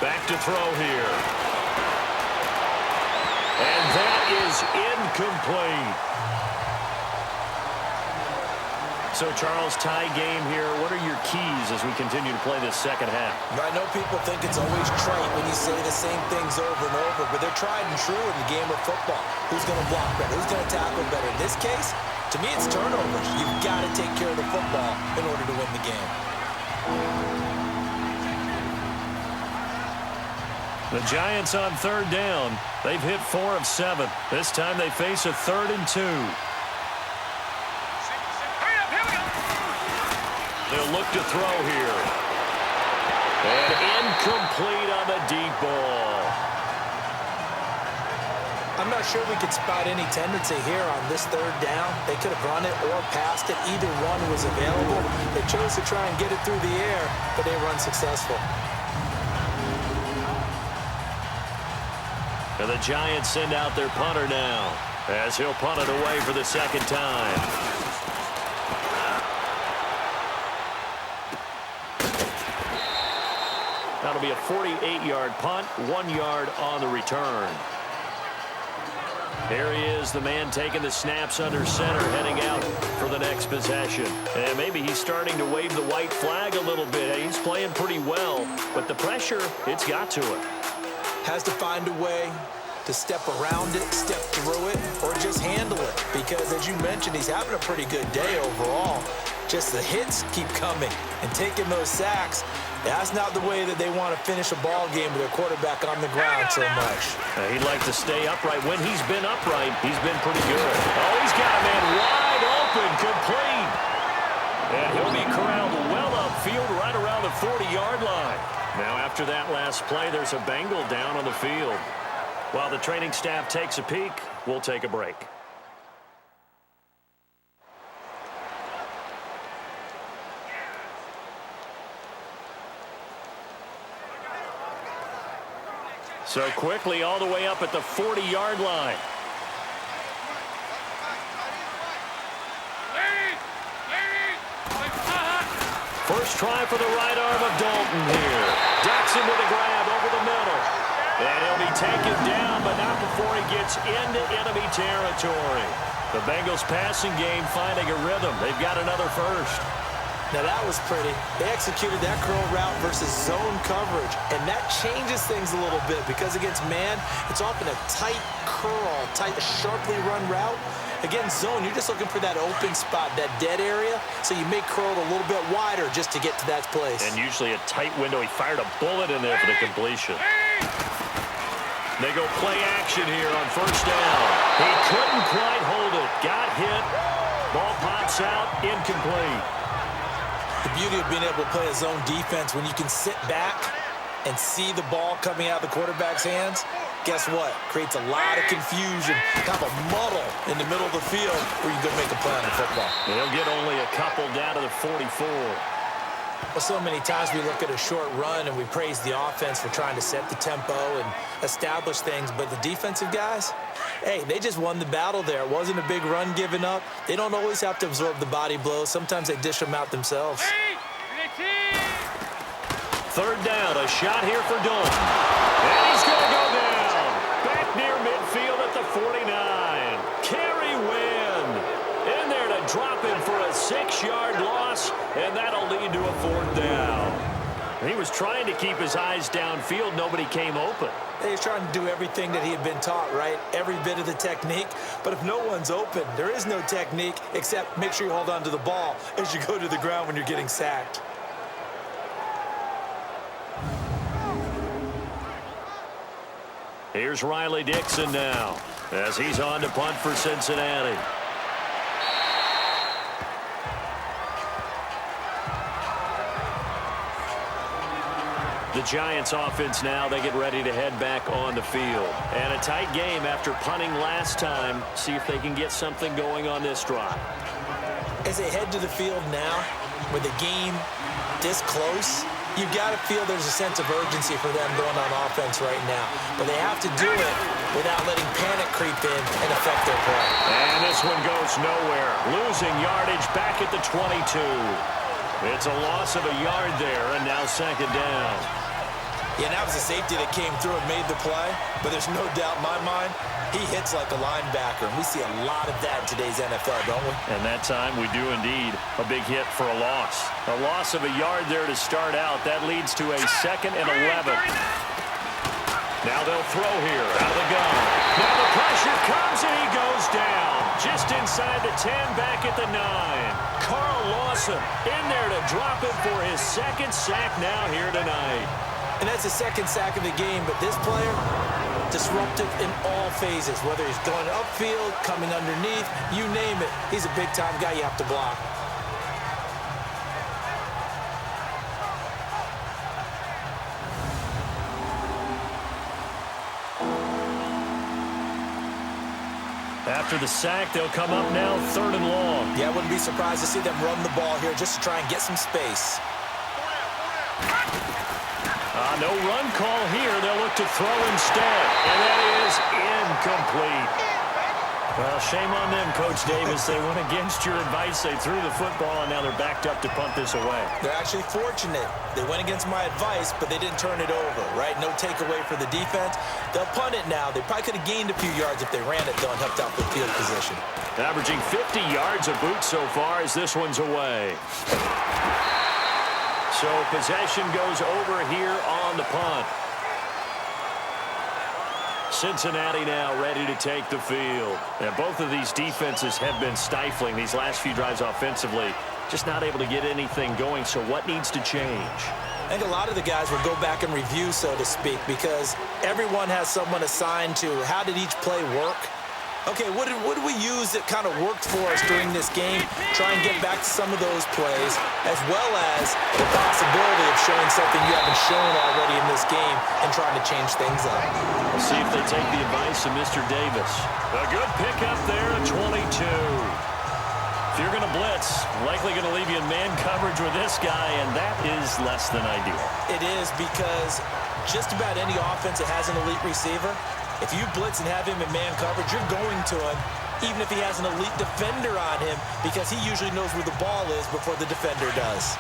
Speaker 2: Back to throw here. And that is incomplete. So, Charles, tie game here. What are your keys as we continue to play this second half?
Speaker 3: I know people think it's always trite when you say the same things over and over, but they're tried and true in the game of football. Who's going to block better? Who's going to tackle better? In this case, to me, it's turnovers. You've got to take care of the football in order to win the game.
Speaker 2: The Giants on 3rd down. They've hit 4 of 7. This time they face a 3rd and 2. They'll look to throw here. And incomplete on the deep ball.
Speaker 3: I'm not sure we could spot any tendency here on this 3rd down. They could have run it or passed it. Either one was available. They chose to try and get it through the air, but they were unsuccessful.
Speaker 2: And the Giants send out their punter now as he'll punt it away for the second time. That'll be a 48-yard punt, 1 yard on the return. Here he is, the man taking the snaps under center, heading out for the next possession. And maybe he's starting to wave the white flag a little bit. He's playing pretty well, but the pressure, it's got to it.
Speaker 3: Has to find a way to step around it, step through it, or just handle it. Because, as you mentioned, he's having a pretty good day overall. Just the hits keep coming and taking those sacks. That's not the way that they want to finish a ball game with their quarterback on the ground so much.
Speaker 2: He'd like to stay upright. When he's been upright, he's been pretty good. Oh, he's got a man wide open, complete. And he'll be corralled well upfield right around the 40-yard line. Now, after that last play, there's a Bengal down on the field. While the training staff takes a peek, we'll take a break. So quickly all the way up at the 40-yard line. First try for the right arm of Dalton here. Ducks him with a grab over the middle. And he'll be taken down, but not before he gets into enemy territory. The Bengals passing game finding a rhythm. They've got another first.
Speaker 3: Now that was pretty. They executed that curl route versus zone coverage, and that changes things a little bit because against man, it's often a tight curl, tight, sharply run route. Against zone, you're just looking for that open spot, that dead area, so you may curl it a little bit wider just to get to that place.
Speaker 2: And usually a tight window. He fired a bullet in there for the completion. They go play action here on first down. He couldn't quite hold it. Got hit. Ball pops out, incomplete.
Speaker 3: The beauty of being able to play a zone defense when you can sit back and see the ball coming out of the quarterback's hands, guess what? Creates a lot of confusion, kind of a muddle in the middle of the field where you can go make a play on the football.
Speaker 2: They'll get only a couple down to the 44.
Speaker 3: Well, so many times we look at a short run and we praise the offense for trying to set the tempo and establish things, but the defensive guys, hey, they just won the battle there. It wasn't a big run given up. They don't always have to absorb the body blows. Sometimes they dish them out themselves.
Speaker 2: Third down, a shot here for Dalton. And he's going to go down. Back near midfield at the 49. Kerry Wynn in there to drop him for a 6-yard loss, and that'll lead to a 4th down. He was trying to keep his eyes downfield. Nobody came open.
Speaker 3: He was trying to do everything that he had been taught, right? Every bit of the technique. But if no one's open, there is no technique except make sure you hold on to the ball as you go to the ground when you're getting sacked.
Speaker 2: Here's Riley Dixon now as he's on to punt for Cincinnati. The Giants offense now, they get ready to head back on the field. And a tight game after punting last time. See if they can get something going on this drive.
Speaker 3: As they head to the field now, with the game this close, you've got to feel there's a sense of urgency for them going on offense right now. But they have to do it without letting panic creep in and affect their play.
Speaker 2: And this one goes nowhere. Losing yardage back at the 22. It's a loss of a yard there, and now second down.
Speaker 3: Yeah, and that was a safety that came through and made the play. But there's no doubt in my mind, he hits like a linebacker. And we see a lot of that in today's NFL, don't we?
Speaker 2: And that time we do indeed. A big hit for a loss. A loss of a yard there to start out. That leads to a 2nd and 11. Now they'll throw here out of the gun. Now the pressure comes and he goes down. Just inside the 10, back at the 9. Carl Lawson in there to drop him for his 2nd sack now here tonight.
Speaker 3: And that's the 2nd sack of the game, but this player, disruptive in all phases, whether he's going upfield, coming underneath, you name it. He's a big-time guy you have to block.
Speaker 2: After the sack, they'll come up now 3rd and long.
Speaker 3: Yeah, I wouldn't be surprised to see them run the ball here just to try and get some space.
Speaker 2: No run call here. They'll look to throw instead. And that is incomplete. Well, shame on them, Coach Davis. They went against your advice. They threw the football, and now they're backed up to punt this away.
Speaker 3: They're actually fortunate. They went against my advice, but they didn't turn it over, right? No takeaway for the defense. They'll punt it now. They probably could have gained a few yards if they ran it, though, and helped out the field position.
Speaker 2: Averaging 50 yards a boot so far as this one's away. So possession goes over here on the punt. Cincinnati now ready to take the field. And both of these defenses have been stifling these last few drives offensively. Just not able to get anything going. So what needs to change?
Speaker 3: I think a lot of the guys will go back and review, so to speak, because everyone has someone assigned to how did each play work. Okay, what did we use that kind of worked for us during this game? Try and get back to some of those plays, as well as the possibility of showing something you haven't shown already in this game and trying to change things up.
Speaker 2: We'll see if they take the advice of Mr. Davis. A good pickup there at 22. If you're going to blitz, likely going to leave you in man coverage with this guy, and that is less than ideal.
Speaker 3: It is, because just about any offense that has an elite receiver, if you blitz and have him in man coverage, you're going to him, even if he has an elite defender on him, because he usually knows where the ball is before the defender does.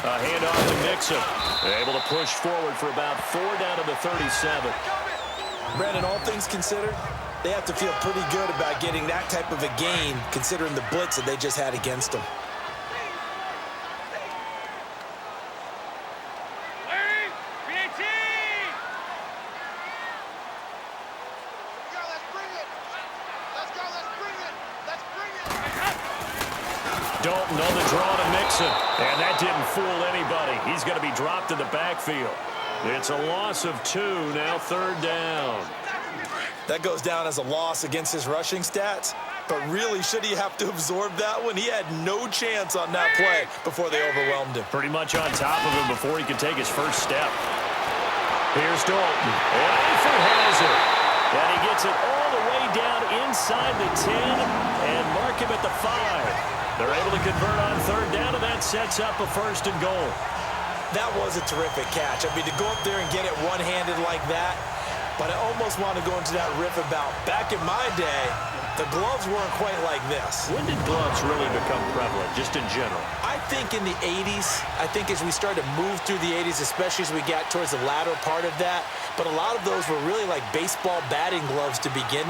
Speaker 2: A handoff to Mixon. Able to push forward for about 4 down to the 37.
Speaker 3: Brandon, all things considered, they have to feel pretty good about getting that type of a gain considering the blitz that they just had against them.
Speaker 2: Dalton on the draw to Mixon. And that didn't fool anybody. He's going to be dropped in the backfield. It's a loss of 2, now 3rd down.
Speaker 3: That goes down as a loss against his rushing stats. But really, should he have to absorb that one? He had no chance on that play before they overwhelmed him.
Speaker 2: Pretty much on top of him before he could take his first step. Here's Dalton. Eifert has it. And he gets it all the way down inside the 10 and mark him at the 5. They're able to convert on 3rd down, and that sets up a 1st and goal.
Speaker 3: That was a terrific catch. I mean, to go up there and get it one-handed like that, but I almost want to go into that riff about back in my day, the gloves weren't quite like this.
Speaker 2: When did gloves really become prevalent, just in general?
Speaker 3: I think in the 80s. I think as we started to move through the 80s, especially as we got towards the latter part of that, but a lot of those were really like baseball batting gloves to begin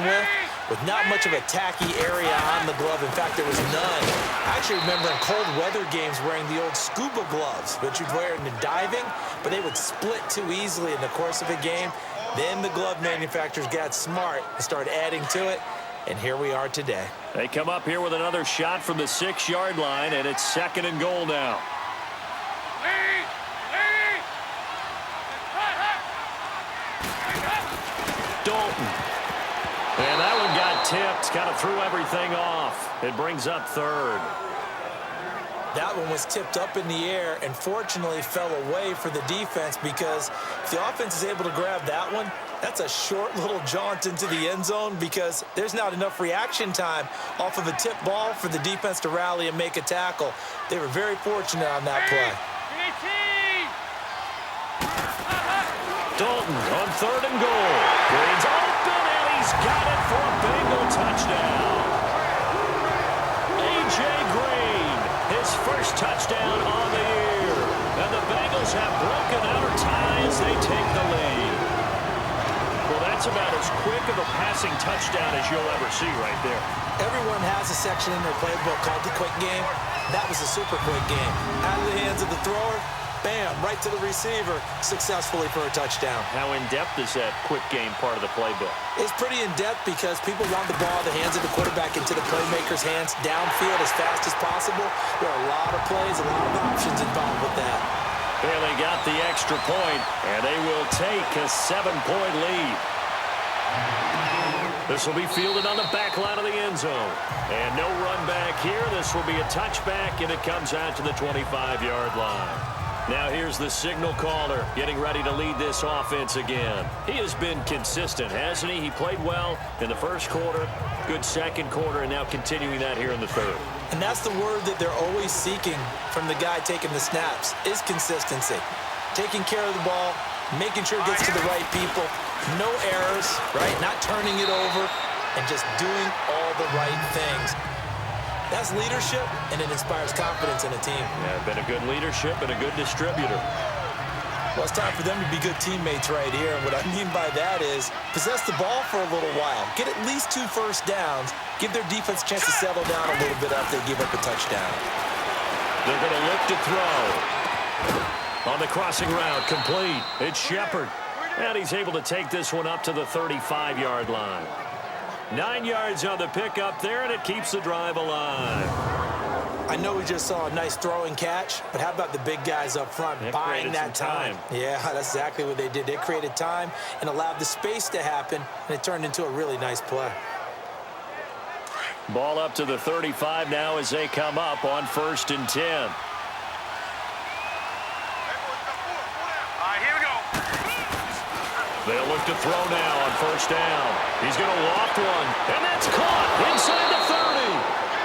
Speaker 3: with not much of a tacky area on the glove. In fact, there was none. I actually remember in cold weather games wearing the old scuba gloves, which you'd wear in diving, but they would split too easily in the course of a game. Then the glove manufacturers got smart and started adding to it, and here we are today.
Speaker 2: They come up here with another shot from the 6-yard line, and it's 2nd and goal now. Dalton. And that one got tipped, kind of threw everything off. It brings up 3rd.
Speaker 3: That one was tipped up in the air and fortunately fell away for the defense, because if the offense is able to grab that one, that's a short little jaunt into the end zone because there's not enough reaction time off of a tip ball for the defense to rally and make a tackle. They were very fortunate on that play.
Speaker 2: Dalton on 3rd and goal. Green's open, and he's got it for a Bengal touchdown. A.J. Green, his first touchdown on the year. And the Bengals have broken our tie as they take the lead. Well, that's about as quick of a passing touchdown as you'll ever see right there.
Speaker 3: Everyone has a section in their playbook called the quick game. That was a super quick game. Out of the hands of the thrower, bam, right to the receiver, successfully for a touchdown.
Speaker 2: How in-depth is that quick game part of the playbook?
Speaker 3: It's pretty in-depth because people want the ball, the hands of the quarterback into the playmaker's hands, downfield as fast as possible. There are a lot of plays, a lot of options involved with that.
Speaker 2: Barely got the extra point, and they will take a 7-point lead. This will be fielded on the back line of the end zone. And no run back here. This will be a touchback, and it comes out to the 25-yard line. Now here's the signal caller getting ready to lead this offense again. He has been consistent, hasn't he? He played well in the first quarter, good second quarter, and now continuing that here in the 3rd.
Speaker 3: And that's the word that they're always seeking from the guy taking the snaps, is consistency. Taking care of the ball, making sure it gets to the right people, no errors, right? Not turning it over, and just doing all the right things. That's leadership, and it inspires confidence in a team.
Speaker 2: Yeah, been a good leadership and a good distributor.
Speaker 3: Well, it's time for them to be good teammates right here. And what I mean by that is possess the ball for a little while. Get at least 2 first downs. Give their defense a chance to settle down a little bit after they give up a touchdown.
Speaker 2: They're going to look to throw. On the crossing route, complete. It's Shepard. And he's able to take this one up to the 35-yard line. 9 yards on the pickup there, and it keeps the drive alive.
Speaker 3: I know we just saw a nice throwing catch, but how about the big guys up front buying that time? Yeah, that's exactly what they did. They created time and allowed the space to happen, and it turned into a really nice play.
Speaker 2: Ball up to the 35 now as they come up on 1st and 10.
Speaker 4: All right, here we go.
Speaker 2: They'll look to throw now on 1st down. He's going to loft one, and that's caught inside the 30.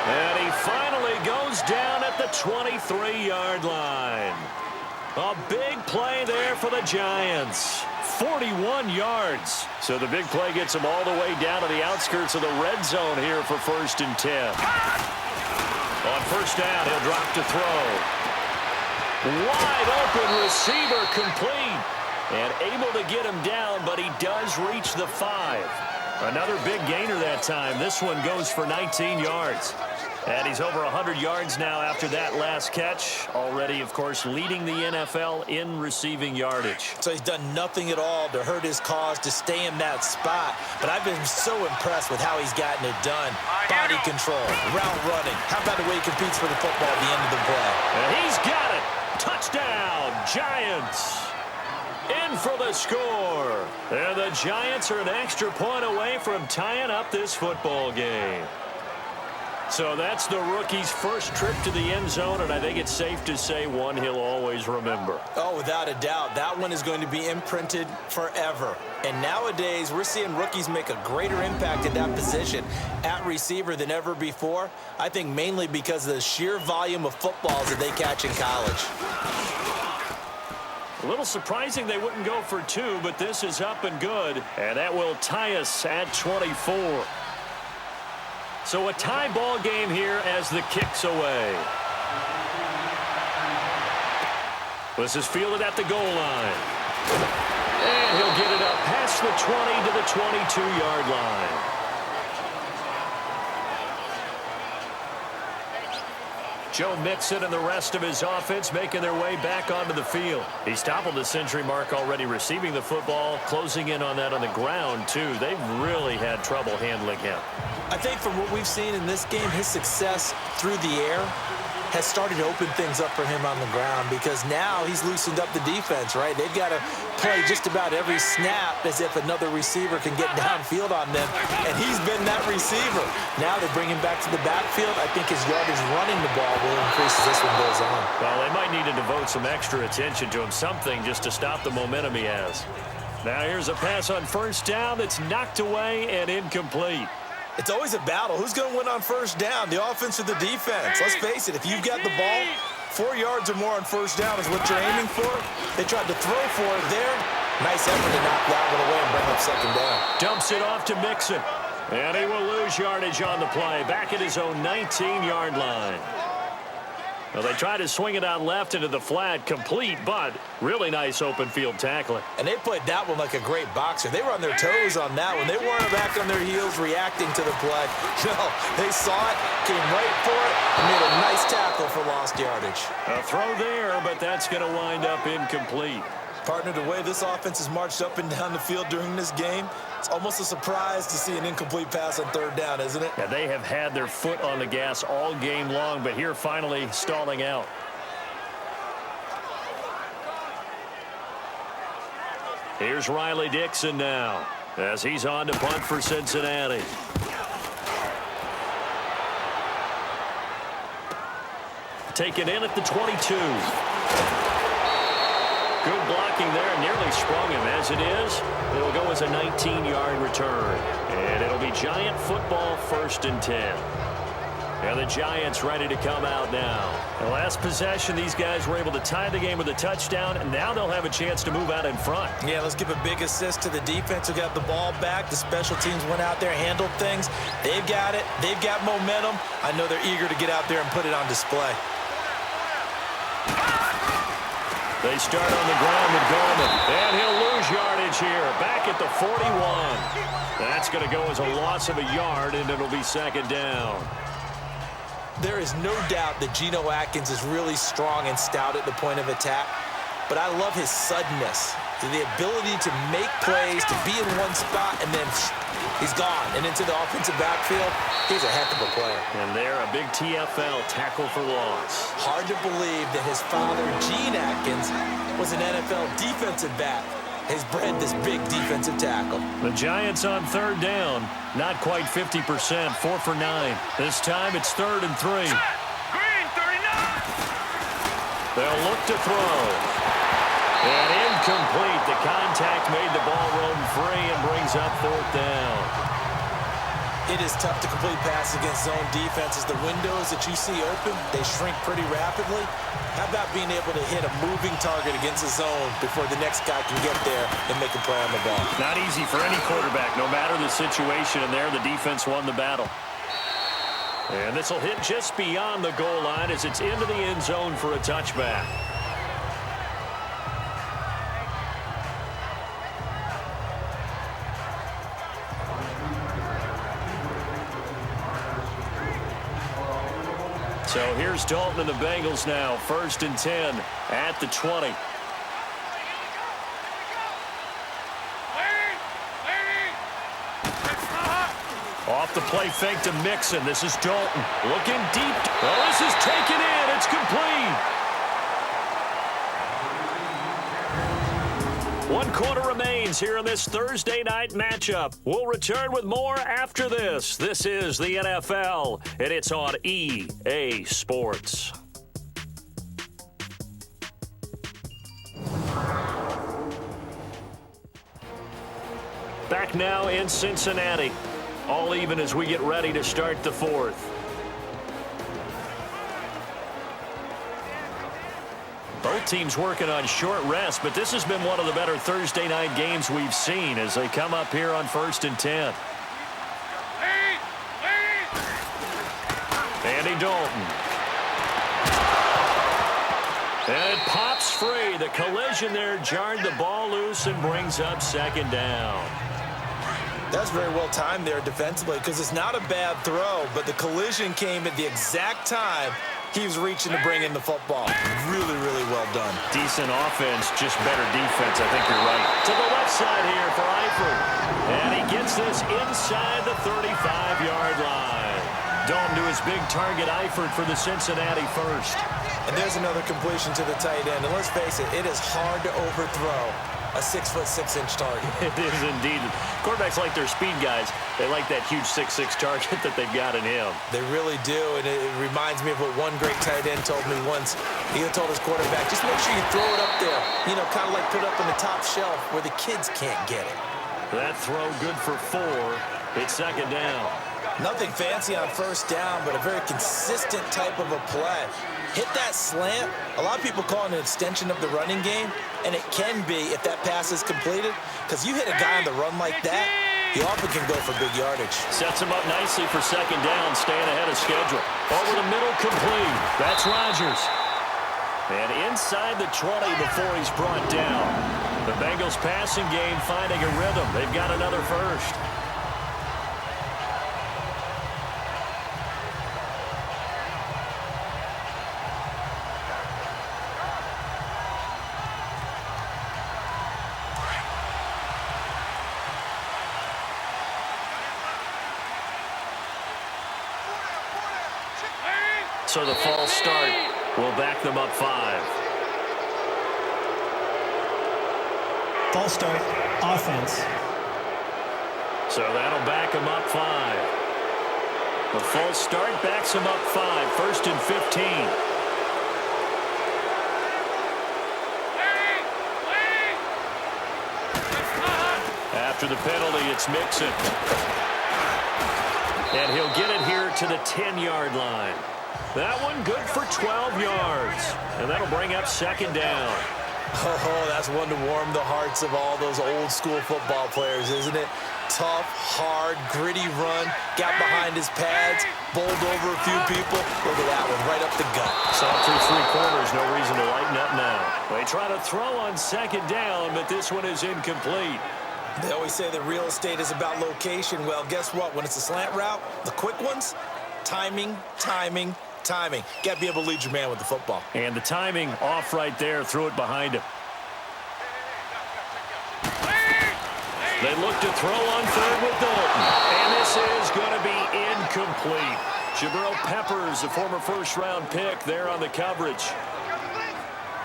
Speaker 2: And he finally goes down at the 23-yard line. A big play there for the Giants. 41 yards. So the big play gets him all the way down to the outskirts of the red zone here for 1st and 10. On 1st down, he'll drop to throw. Wide open receiver complete. And able to get him down, but he does reach the 5. Another big gainer that time. This one goes for 19 yards. And he's over 100 yards now after that last catch. Already, of course, leading the NFL in receiving yardage.
Speaker 3: So he's done nothing at all to hurt his cause, to stay in that spot. But I've been so impressed with how he's gotten it done. Body control, route running. How about the way he competes for the football at the end of the play?
Speaker 2: And he's got it. Touchdown, Giants. In for the score. And the Giants are an extra point away from tying up this football game. So that's the rookie's first trip to the end zone, and I think it's safe to say one he'll always remember.
Speaker 3: Oh, without a doubt. That one is going to be imprinted forever. And nowadays, we're seeing rookies make a greater impact at that position at receiver than ever before. I think mainly because of the sheer volume of footballs that they catch in college.
Speaker 2: A little surprising they wouldn't go for 2, but this is up and good, and that will tie us at 24. So a tie ball game here as the kick's away. This is fielded at the goal line. And he'll get it up past the 20 to the 22-yard line. Joe Mixon and the rest of his offense making their way back onto the field. He's toppled the century mark already receiving the football, closing in on that on the ground, too. They've really had trouble handling him.
Speaker 3: I think from what we've seen in this game, his success through the air has started to open things up for him on the ground, because now he's loosened up the defense, right? They've got to play just about every snap as if another receiver can get downfield on them, and he's been that receiver. Now they bring him back to the backfield. I think his yardage running the ball will increase as this one goes on.
Speaker 2: Well, they might need to devote some extra attention to him, something just to stop the momentum he has. Now here's a pass on first down that's knocked away and incomplete.
Speaker 3: It's always a battle. Who's going to win on first down, the offense or the defense? Let's face it, if you've got the ball, 4 yards or more on first down is what you're aiming for. They tried to throw for it there. Nice effort to knock that one away and bring up second down.
Speaker 2: Dumps it off to Mixon. And he will lose yardage on the play, back at his own 19-yard line. Well, they try to swing it out left into the flat, complete, but really nice open field tackling.
Speaker 3: And they played that one like a great boxer. They were on their toes on that one. They weren't back on their heels reacting to the play. No, they saw it, came right for it, and made a nice tackle for lost yardage.
Speaker 2: A throw there, but that's going to wind up incomplete.
Speaker 3: Partner, the way this offense has marched up and down the field during this game, it's almost a surprise to see an incomplete pass on third down, isn't it?
Speaker 2: Yeah, they have had their foot on the gas all game long, but here finally stalling out. Here's Riley Dixon now as he's on to punt for Cincinnati. Taken in at the 22. Good blocking there, nearly sprung him. As it is, it'll go as a 19-yard return. And it'll be Giant football, 1st and 10. And the Giants ready to come out now. The last possession, these guys were able to tie the game with a touchdown, and now they'll have a chance to move out in front.
Speaker 3: Yeah, let's give a big assist to the defense who got the ball back. The special teams went out there, handled things. They've got it. They've got momentum. I know they're eager to get out there and put it on display.
Speaker 2: They start on the ground with Gorman, and he'll lose yardage here, back at the 41. That's going to go as a loss of a yard, and it'll be 2nd down.
Speaker 3: There is no doubt that Geno Atkins is really strong and stout at the point of attack, but I love his suddenness, the ability to make plays, to be in one spot, and then he's gone and into the offensive backfield. He's a heck of a player.
Speaker 2: And there, a big TFL, tackle for loss.
Speaker 3: Hard to believe that his father, Gene Atkins, was an NFL defensive back. Has bred this big defensive tackle.
Speaker 2: The Giants on 3rd down. Not quite 50%, 4 for 9. This time it's 3rd and 3.
Speaker 4: Green 39.
Speaker 2: They'll look to throw. And incomplete. The contact made the ball roam free and brings up 4th down.
Speaker 3: It is tough to complete passes against zone defenses. The windows that you see open, they shrink pretty rapidly. How about being able to hit a moving target against a zone before the next guy can get there and make a play on the ball?
Speaker 2: Not easy for any quarterback, no matter the situation. And there, the defense won the battle. And this will hit just beyond the goal line as it's into the end zone for a touchback. Here's Dalton and the Bengals now. 1st and 10 at the 20. Off the play fake to Mixon. This is Dalton looking deep. Oh, this is taken in. It's complete. 1 quarter remains here in this Thursday night matchup. We'll return with more after this. This is the NFL, and it's on EA Sports. Back now in Cincinnati. All even as we get ready to start the 4th. Both teams working on short rest, but this has been one of the better Thursday night games we've seen as they come up here on 1st and 10. Andy Dalton. And it pops free. The collision there jarred the ball loose and brings up 2nd down.
Speaker 3: That's very well timed there defensively because it's not a bad throw, but the collision came at the exact time he was reaching to bring in the football. Really, really well done.
Speaker 2: Decent offense, just better defense. I think you're right. To the left side here for Eifert. And he gets this inside the 35-yard line. Dalton to his big target, Eifert for the Cincinnati first.
Speaker 3: And there's another completion to the tight end. And let's face it is hard to overthrow a 6'6" target.
Speaker 2: It is indeed. Quarterbacks like their speed guys. They like that huge 6'6" target that they've got in him.
Speaker 3: They really do, and it reminds me of what one great tight end told me once. He told his quarterback, just make sure you throw it up there. You know, kind of like put it up in the top shelf where the kids can't get it.
Speaker 2: That throw good for 4. It's 2nd down.
Speaker 3: Nothing fancy on 1st down, but a very consistent type of a play. Hit that slant. A lot of people call it an extension of the running game, and it can be if that pass is completed, because you hit a guy on the run like that, he often can go for big yardage.
Speaker 2: Sets him up nicely for 2nd down, staying ahead of schedule. Over the middle, complete. That's Rodgers. And inside the 20 before he's brought down. The Bengals passing game finding a rhythm. They've got another first. So the false start will back them up 5.
Speaker 5: False start, offense.
Speaker 2: So that'll back them up 5. The false start backs them up 5. 1st and 15. After the penalty, it's Mixon. And he'll get it here to the 10-yard line. That one good for 12 yards. And that'll bring up 2nd down.
Speaker 3: Oh, that's one to warm the hearts of all those old school football players, isn't it? Tough, hard, gritty run. Got behind his pads, bowled over a few people. Look at that one, right up the gut.
Speaker 2: Saw through 3 quarters, no reason to lighten up now. They try to throw on 2nd down, but this one is incomplete.
Speaker 3: They always say that real estate is about location. Well, guess what? When it's a slant route, the quick ones, timing, timing, timing. Got to be able to lead your man with the football.
Speaker 2: And the timing off right there. Threw it behind him. They look to throw on 3rd with Dalton. And this is going to be incomplete. Jabril Peppers, a former 1st-round pick, there on the coverage.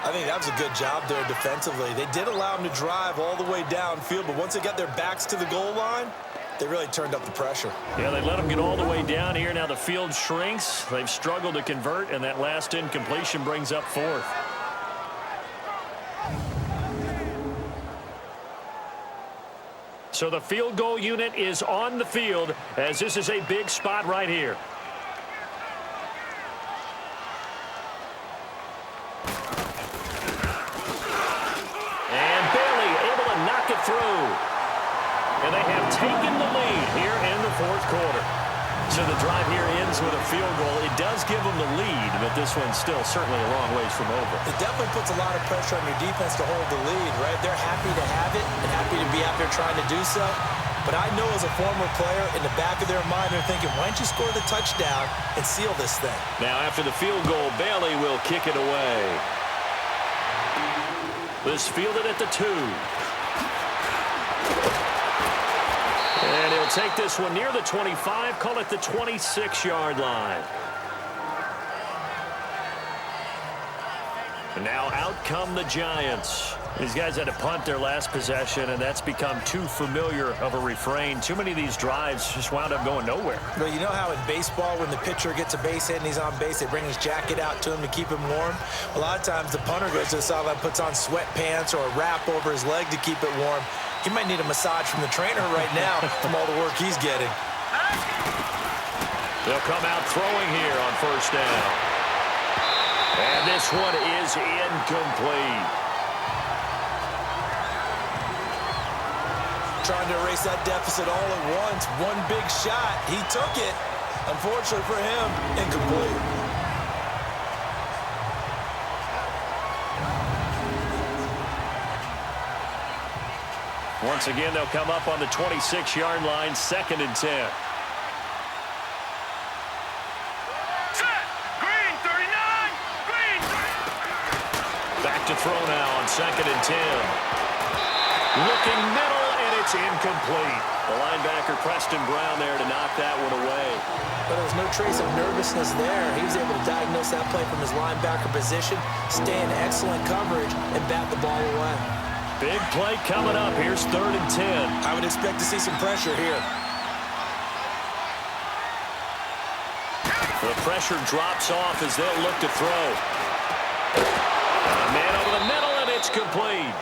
Speaker 3: I think that was a good job there defensively. They did allow him to drive all the way downfield, but once they got their backs to the goal line, they really turned up the pressure.
Speaker 2: Yeah, they let them get all the way down here. Now the field shrinks. They've struggled to convert, and that last incompletion brings up 4th. So the field goal unit is on the field as this is a big spot right here. And Bailey able to knock it through. And they have taken the lead here in the 4th quarter. So the drive here ends with a field goal. It does give them the lead, but this one's still certainly a long ways from over.
Speaker 3: It definitely puts a lot of pressure on your defense to hold the lead, right? They're happy to have it and happy to be out there trying to do so. But I know as a former player, in the back of their mind, they're thinking, why don't you score the touchdown and seal this thing?
Speaker 2: Now after the field goal, Bailey will kick it away. This fielded at the 2. And he'll take this one near the 25, call it the 26-yard line. And now out come the Giants. These guys had to punt their last possession, and that's become too familiar of a refrain. Too many of these drives just wound up going nowhere.
Speaker 3: Well, you know how in baseball, when the pitcher gets a base hit and he's on base, they bring his jacket out to him to keep him warm? A lot of times the punter goes to the sideline, puts on sweatpants or a wrap over his leg to keep it warm. He might need a massage from the trainer right now from all the work he's getting.
Speaker 2: They'll come out throwing here on first down. And this one is incomplete.
Speaker 3: Trying to erase that deficit all at once. One big shot. He took it. Unfortunately for him, incomplete.
Speaker 2: Once again, they'll come up on the 26-yard line, 2nd and 10. Back to throw now on 2nd and 10. Looking middle, and it's incomplete. The linebacker, Preston Brown, there to knock that one away.
Speaker 3: But there was no trace of nervousness there. He was able to diagnose that play from his linebacker position, stay in excellent coverage, and bat the ball away.
Speaker 2: Big play coming up. Here's 3rd and 10.
Speaker 3: I would expect to see some pressure here.
Speaker 2: The pressure drops off as they'll look to throw. A man over the middle, and it's complete.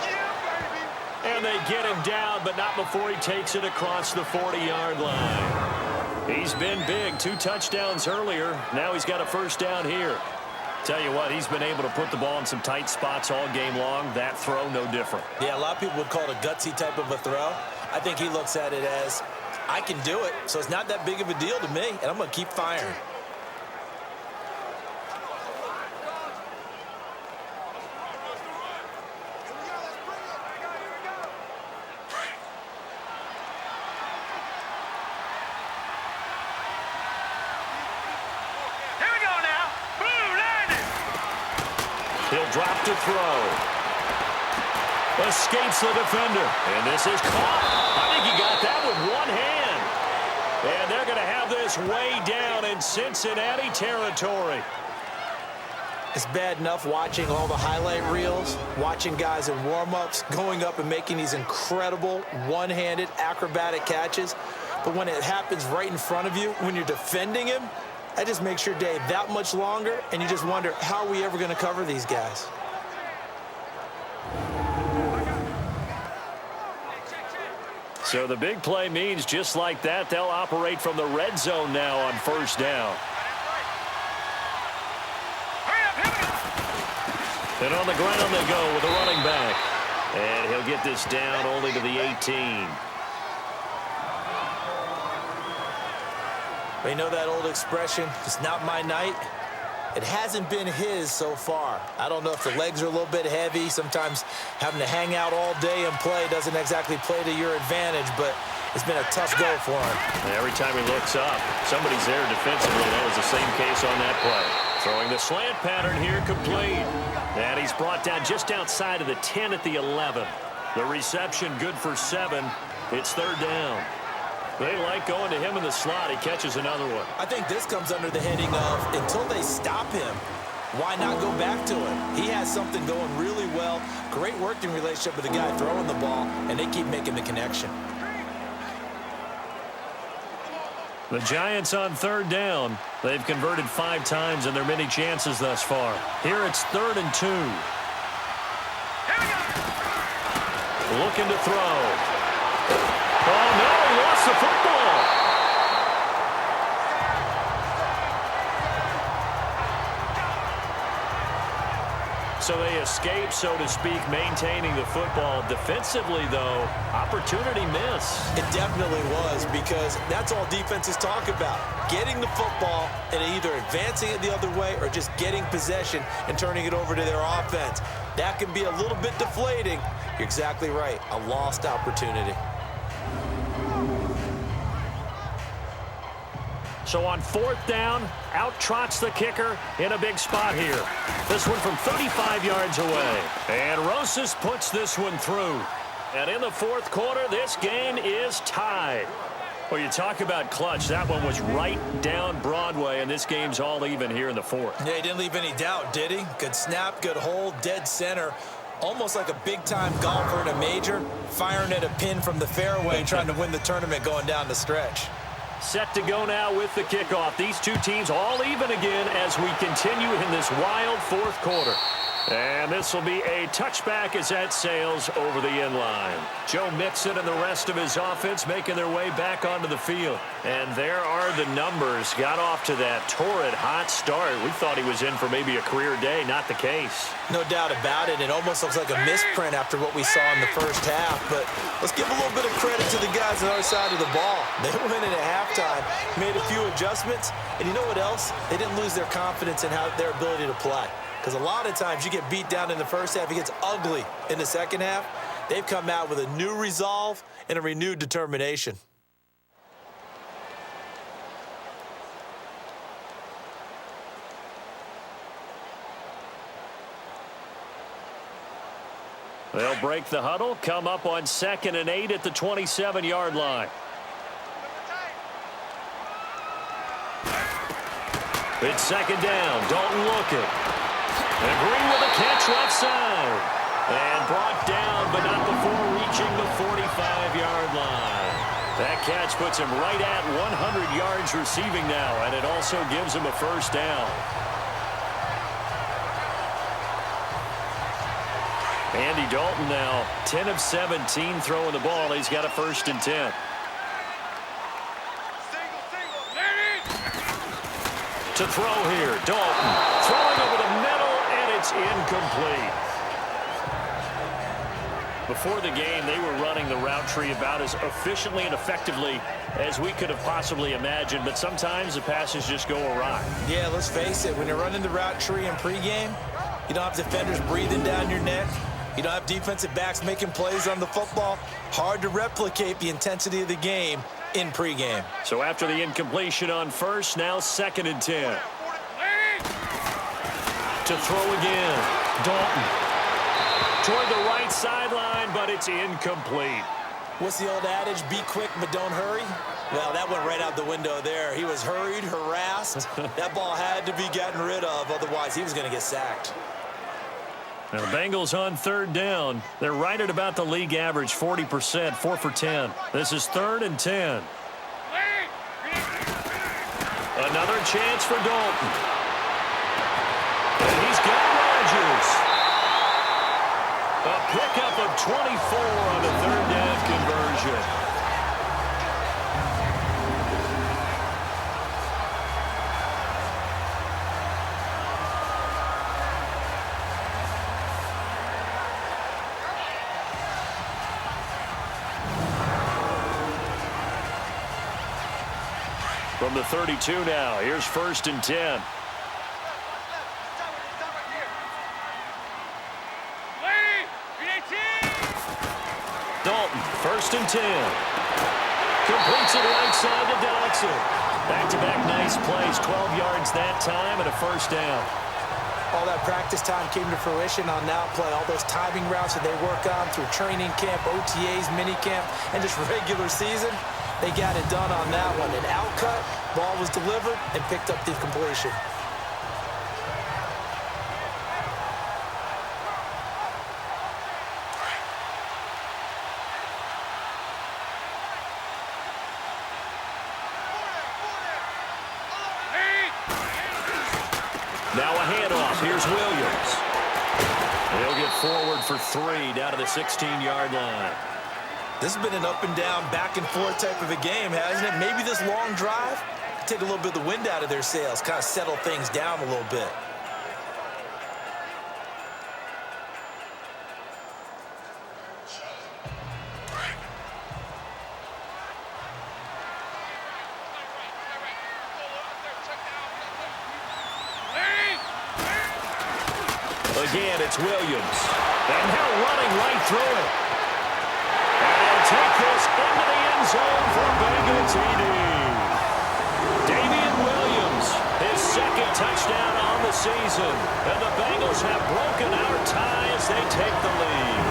Speaker 2: And they get him down, but not before he takes it across the 40-yard line. He's been big. 2 touchdowns earlier. Now he's got a first down here. Tell you what, he's been able to put the ball in some tight spots all game long. That throw, no different.
Speaker 3: Yeah, a lot of people would call it a gutsy type of a throw. I think he looks at it as, I can do it, so it's not that big of a deal to me, and I'm going to keep firing.
Speaker 2: He'll drop to throw. Escapes the defender. And this is caught. I think he got that with one hand. And they're going to have this way down in Cincinnati territory.
Speaker 3: It's bad enough watching all the highlight reels, watching guys in warm-ups, going up and making these incredible one-handed acrobatic catches. But when it happens right in front of you, when you're defending him, that just makes your day that much longer, and you just wonder, how are we ever going to cover these guys?
Speaker 2: So the big play means just like that, they'll operate from the red zone now on first down. And on the ground they go with the running back. And he'll get this down only to the 18.
Speaker 3: You know that old expression, it's not my night? It hasn't been his so far. I don't know if the legs are a little bit heavy. Sometimes having to hang out all day and play doesn't exactly play to your advantage, but it's been a tough go for him.
Speaker 2: Every time he looks up, somebody's there defensively. That was the same case on that play. Throwing the slant pattern here, complete. And he's brought down just outside of the 10 at the 11. The reception good for 7. It's 3rd down. They like going to him in the slot. He catches another one.
Speaker 3: I think this comes under the heading of, until they stop him, why not go back to him? He has something going really well. Great working relationship with the guy throwing the ball, and they keep making the connection.
Speaker 2: The Giants on 3rd down. They've converted 5 times in their many chances thus far. Here it's 3rd and 2. Looking to throw. Oh, no, he lost the football. So they escape, so to speak, maintaining the football. Defensively, though, opportunity miss.
Speaker 3: It definitely was, because that's all defenses talk about. Getting the football and either advancing it the other way or just getting possession and turning it over to their offense. That can be a little bit deflating. You're exactly right. A lost opportunity.
Speaker 2: So on 4th down, out trots the kicker in a big spot here. This one from 35 yards away. And Rosas puts this one through. And in the 4th quarter, this game is tied. Well, you talk about clutch. That one was right down Broadway, and this game's all even here in the 4th.
Speaker 3: Yeah, he didn't leave any doubt, did he? Good snap, good hold, dead center. Almost like a big-time golfer in a major, firing at a pin from the fairway, trying to win the tournament going down the stretch.
Speaker 2: Set to go now with the kickoff. These two teams all even again as we continue in this wild 4th quarter. And this will be a touchback as that sails over the end line. Joe Mixon and the rest of his offense making their way back onto the field. And there are the numbers. Got off to that torrid hot start. We thought he was in for maybe a career day. Not the case.
Speaker 3: No doubt about it. It almost looks like a misprint after what we saw in the first half. But let's give a little bit of credit to the guys on the other side of the ball. They went in at halftime, made a few adjustments. And you know what else? They didn't lose their confidence in their ability to play. Because a lot of times you get beat down in the first half, it gets ugly in the second half. They've come out with a new resolve and a renewed determination.
Speaker 2: They'll break the huddle, come up on 2nd and 8 at the 27-yard line. It's 2nd down. Dalton looking. And Green with a catch left side. And brought down, but not before reaching the 45-yard line. That catch puts him right at 100 yards receiving now, and it also gives him a first down. Andy Dalton now 10 of 17 throwing the ball. He's got a 1st and 10. To throw here, Dalton throwing over the middle, and it's incomplete. Before the game, they were running the route tree about as efficiently and effectively as we could have possibly imagined, but sometimes the passes just go awry.
Speaker 3: Yeah, let's face it, when you're running the route tree in pregame, you don't have defenders breathing down your neck. You don't have defensive backs making plays on the football. Hard to replicate the intensity of the game in pregame.
Speaker 2: So after the incompletion on 1st, now 2nd and 10. To throw again, Dalton. Toward the right sideline, but it's incomplete.
Speaker 3: What's the old adage? Be quick, but don't hurry. Well, that went right out the window there. He was hurried, harassed. That ball had to be gotten rid of, otherwise he was going to get sacked.
Speaker 2: Now the Bengals on 3rd down. They're right at about the league average, 40%, 4 for 10. This is 3rd and 10. Another chance for Dalton. And he's got Rodgers. A pickup of 24 on the 3rd down conversion. From the 32 now, here's 1st and 10. Dalton, 1st and 10. Completes it right side to Dodson. Back-to-back nice plays, 12 yards that time and a 1st down.
Speaker 3: All that practice time came to fruition on that play. All those timing routes that they work on through training camp, OTAs, minicamp, and just regular season. They got it done on that one. An outcut, ball was delivered, and picked up the completion.
Speaker 2: Now a handoff. Here's Williams. They'll get forward for 3 down to the 16-yard line.
Speaker 3: This has been an up-and-down, back-and-forth type of a game, hasn't it? Maybe this long drive take a little bit of the wind out of their sails, kind of settle things down a little bit.
Speaker 2: Again, it's Williams. And now running right through it. And he'll take this into the end zone for Bengals TD. Davian touchdown on the season. And the Bengals have broken our tie as they take the lead.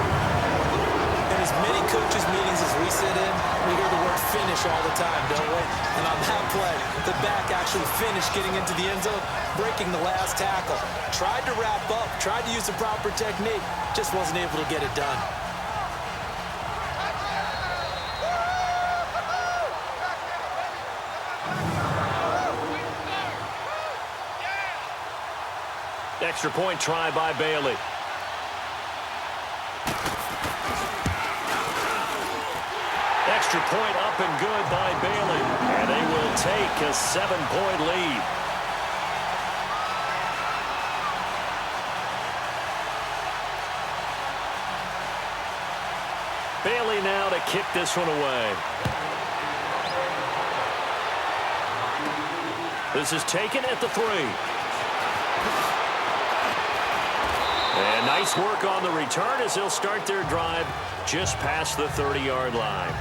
Speaker 3: In as many coaches' meetings as we sit in, we hear the word finish all the time, don't we? And on that play, the back actually finished getting into the end zone, breaking the last tackle. Tried to wrap up, tried to use the proper technique, just wasn't able to get it done.
Speaker 2: Extra point try by Bailey. Extra point up and good by Bailey. And they will take a 7-point lead. Bailey now to kick this one away. This is taken at the 3. And nice work on the return as they'll start their drive just past the 30-yard line.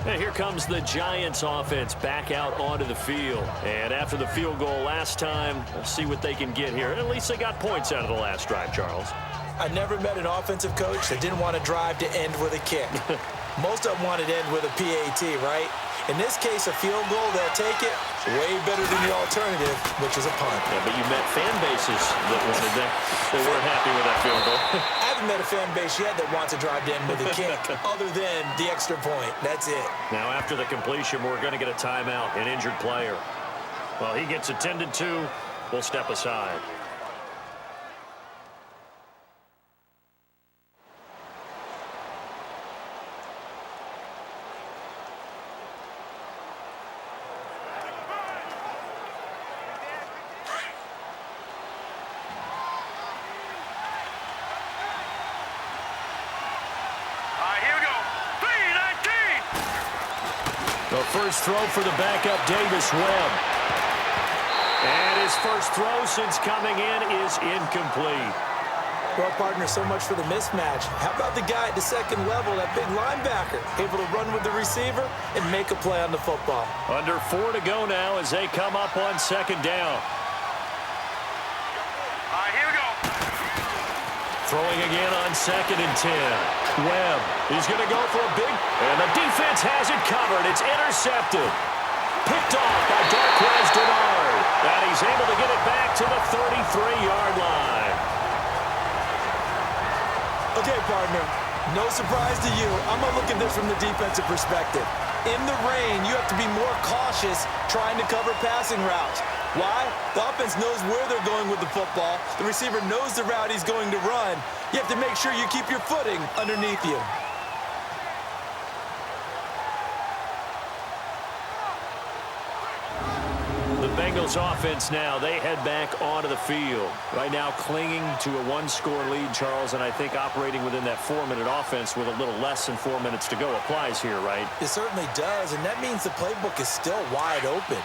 Speaker 2: And here comes the Giants offense back out onto the field. And after the field goal last time, we'll see what they can get here. At least they got points out of the last drive, Charles.
Speaker 3: I never met an offensive coach that didn't want to drive to end with a kick. Most of them wanted to end with a PAT, right? In this case, a field goal, they'll take it. Way better than the alternative, which is a punt.
Speaker 2: Yeah, but you met fan bases that wanted that. They weren't happy with that field goal.
Speaker 3: I haven't met a fan base yet that wants to drive to end with a kick, other than the extra point. That's it.
Speaker 2: Now, after the completion, we're going to get a timeout, an injured player. Well, he gets attended to. We'll step aside. First throw for the backup, Davis Webb. And his first throw since coming in is incomplete.
Speaker 3: Well, partner, so much for the mismatch. How about the guy at the second level, that big linebacker, able to run with the receiver and make a play on the football?
Speaker 2: Under 4 to go now as they come up on second down.
Speaker 4: Here we go.
Speaker 2: Throwing again on 2nd and 10. Webb, he's going to go for a big, and the defense has it covered. It's intercepted. Picked off by Darquez Dennard. And he's able to get it back to the 33-yard line.
Speaker 3: Okay, partner, no surprise to you. I'm going to look at this from the defensive perspective. In the rain, you have to be more cautious trying to cover passing routes. Why? The offense knows where they're going with the football. The receiver knows the route he's going to run. You have to make sure you keep your footing underneath you.
Speaker 2: The Bengals offense now, they head back onto the field. Right now clinging to a 1-score lead, Charles, and I think operating within that 4-minute offense with a little less than 4 minutes to go applies here, right?
Speaker 3: It certainly does, and that means the playbook is still wide open.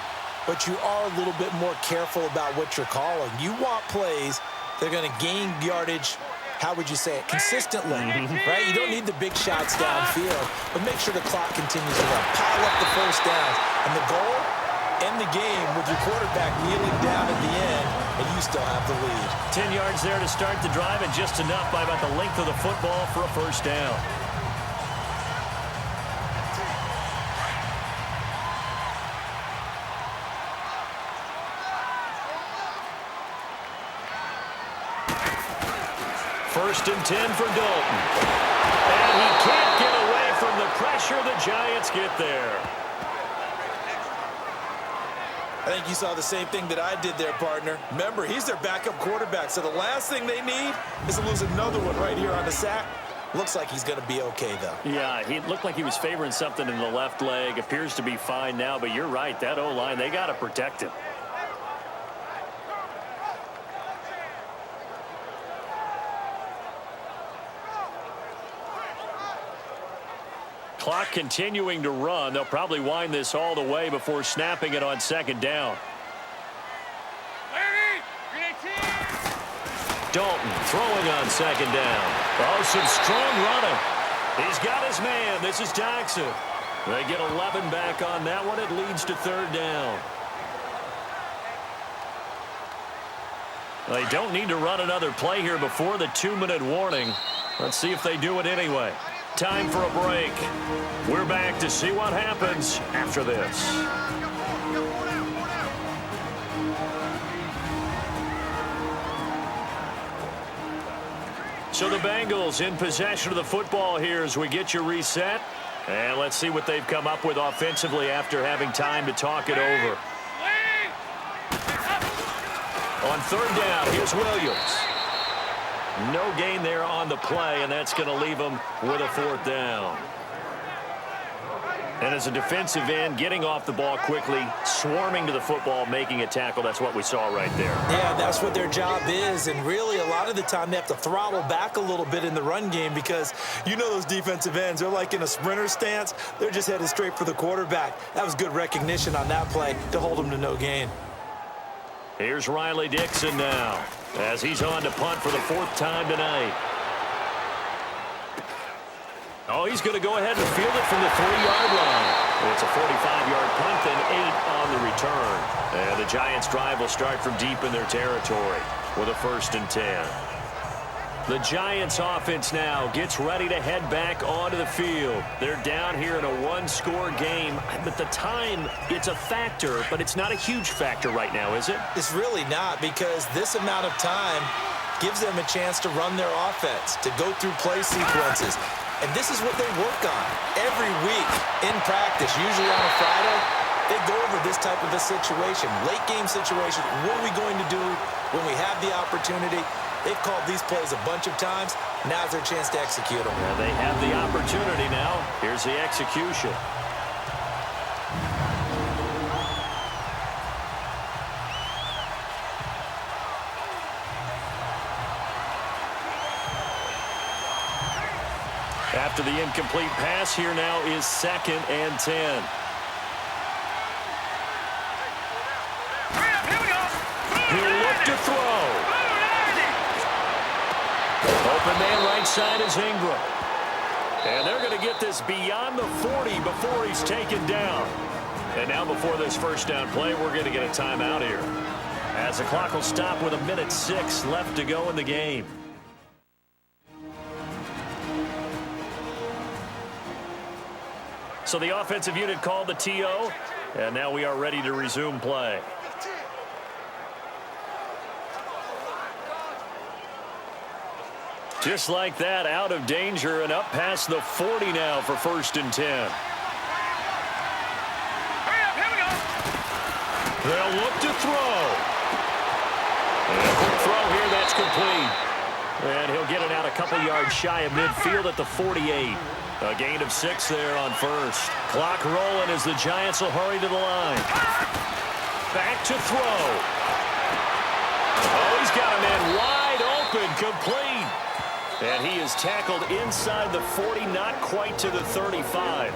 Speaker 3: But you are a little bit more careful about what you're calling. You want plays that are going to gain yardage, how would you say it, consistently, right? You don't need the big shots downfield, but make sure the clock continues to run. Pile up the first down. And the goal, end the game with your quarterback kneeling down at the end, and you still have the lead.
Speaker 2: 10 yards there to start the drive, and just enough by about the length of the football for a first down. First and 10 for Dalton. And he can't get away from the pressure. The Giants get there.
Speaker 3: I think you saw the same thing that I did there, partner. Remember, he's their backup quarterback, so the last thing they need is to lose another one right here on the sack. Looks like he's going to be okay, though.
Speaker 2: Yeah, he looked like he was favoring something in the left leg. Appears to be fine now, but you're right. That O-line, they got to protect him. Clock continuing to run. They'll probably wind this all the way before snapping it on second down. Dalton throwing on second down. Oh, some strong running. He's got his man. This is Jackson. They get 11 back on that one. It leads to third down. They don't need to run another play here before the 2-minute warning. Let's see if they do it anyway. Time for a break. We're back to see what happens after this. So the Bengals in possession of the football here as we get you reset. And let's see what they've come up with offensively after having time to talk it over. On third down, here's Williams. No gain there on the play, and that's going to leave them with a fourth down. And as a defensive end, getting off the ball quickly, swarming to the football, making a tackle, that's what we saw right there.
Speaker 3: Yeah, that's what their job is, and really a lot of the time they have to throttle back a little bit in the run game because you know those defensive ends, they're like in a sprinter stance. They're just headed straight for the quarterback. That was good recognition on that play to hold them to no gain.
Speaker 2: Here's Riley Dixon now as he's on to punt for the fourth time tonight. Oh, he's going to go ahead and field it from the 3-yard line. It's a 45-yard punt, then 8 on the return. And the Giants' drive will start from deep in their territory with a 1st and 10. The Giants' offense now gets ready to head back onto the field. They're down here in a 1-score game. At the time, it's a factor, but it's not a huge factor right now, is it?
Speaker 3: It's really not, because this amount of time gives them a chance to run their offense, to go through play sequences. And this is what they work on every week in practice, usually on a Friday. They go over this type of a situation, late game situation. What are we going to do when we have the opportunity? They've called these plays a bunch of times. Now's their chance to execute them.
Speaker 2: Yeah, they have the opportunity now. Here's the execution. After the incomplete pass, here now is 2nd and 10. He'll look to throw. Open man right side is Ingram. And they're going to get this beyond the 40 before he's taken down. And now before this first down play, we're going to get a timeout here, as the clock will stop with 1:06 left to go in the game. So the offensive unit called the TO, and now we are ready to resume play. Just like that, out of danger and up past the 40 now for 1st and 10. They'll look to throw. And a quick throw here, that's complete. And he'll get it out a couple yards shy of midfield at the 48. A gain of 6 there on 1st. Clock rolling as the Giants will hurry to the line. Back to throw. Oh, he's got a man wide open, complete. And he is tackled inside the 40, not quite to the 35.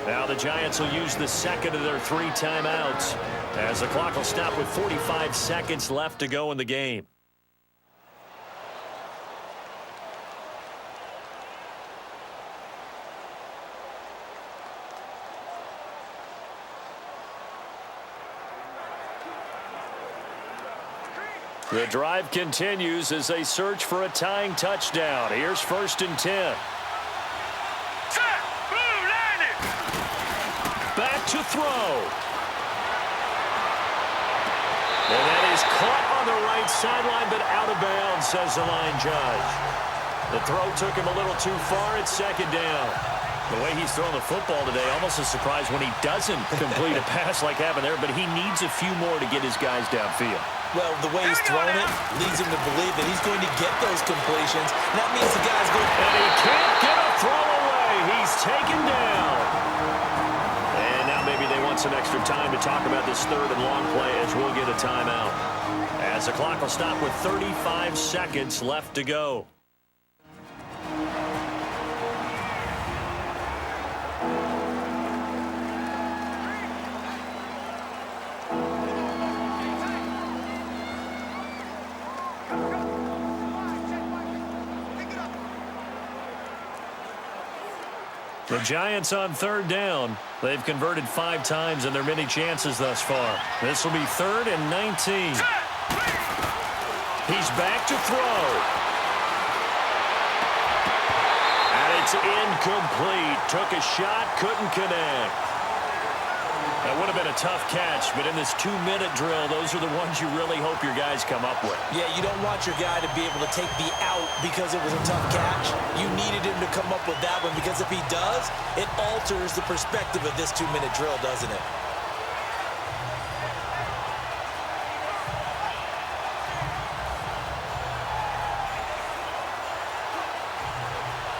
Speaker 2: Now the Giants will use the 2nd of their 3 timeouts, as the clock will stop with 45 seconds left to go in the game. The drive continues as they search for a tying touchdown. Here's 1st and 10. Back to throw. And that is caught on the right sideline, but out of bounds, says the line judge. The throw took him a little too far. It's 2nd down. The way he's throwing the football today, almost a surprise when he doesn't complete a pass like happened there, but he needs a few more to get his guys downfield.
Speaker 3: Well, the way he's throwing it leads him to believe that he's going to get those completions. That means the guy's going...
Speaker 2: And he can't get a throw away. He's taken down. And now maybe they want some extra time to talk about this 3rd and long play, as we'll get a timeout, as the clock will stop with 35 seconds left to go. The Giants on third down. They've converted 5 times in their many chances thus far. This will be 3rd and 19. He's back to throw. And it's incomplete. Took a shot, couldn't connect. That would have been a tough catch, but in this 2-minute drill, those are the ones you really hope your guys come up with.
Speaker 3: Yeah, you don't want your guy to be able to take the out because it was a tough catch. You needed him to come up with that one because if he does, it alters the perspective of this 2-minute drill, doesn't it?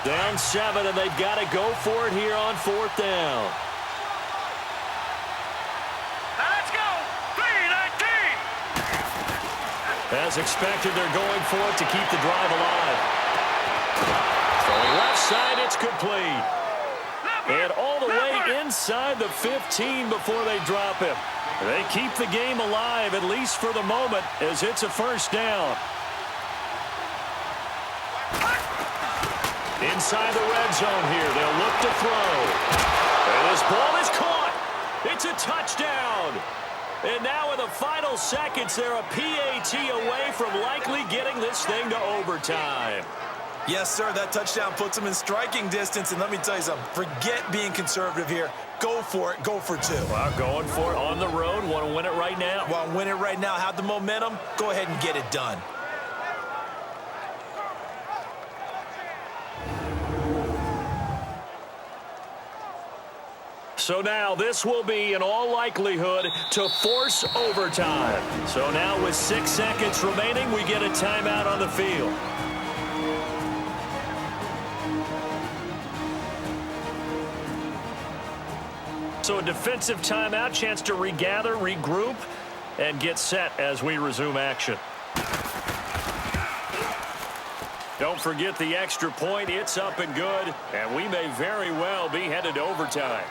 Speaker 2: Down 7, and they've got to go for it here on 4th down. As expected, they're going for it to keep the drive alive. Throwing left side, it's complete. And all the way inside the 15 before they drop him. They keep the game alive, at least for the moment, as it's a 1st down. Inside the red zone here, they'll look to throw. And this ball is caught. It's a touchdown. And now in the final seconds, they're a PAT away from likely getting this thing to overtime.
Speaker 3: Yes, sir, that touchdown puts them in striking distance. And let me tell you something, forget being conservative here. Go for it, go for 2.
Speaker 2: Well, going for it on the road. Want to win it right now?
Speaker 3: Want to win it right now, have the momentum, go ahead and get it done.
Speaker 2: So now this will be, in all likelihood, to force overtime. So now with 6 seconds remaining, we get a timeout on the field. So a defensive timeout, chance to regather, regroup, and get set as we resume action. Don't forget the extra point. It's up and good, and we may very well be headed to overtime.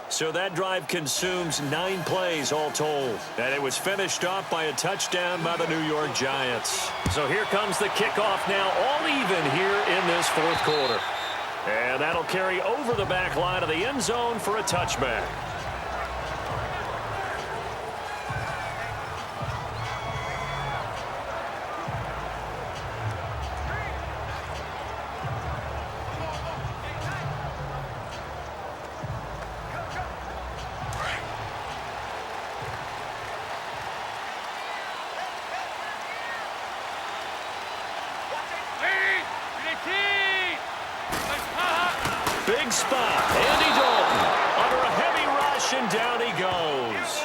Speaker 2: So that drive consumes 9 plays all told. And it was finished off by a touchdown by the New York Giants. So here comes the kickoff now, all even here in this 4th quarter. And that'll carry over the back line of the end zone for a touchback. Big spot. Andy Dalton under a heavy rush, and down he goes.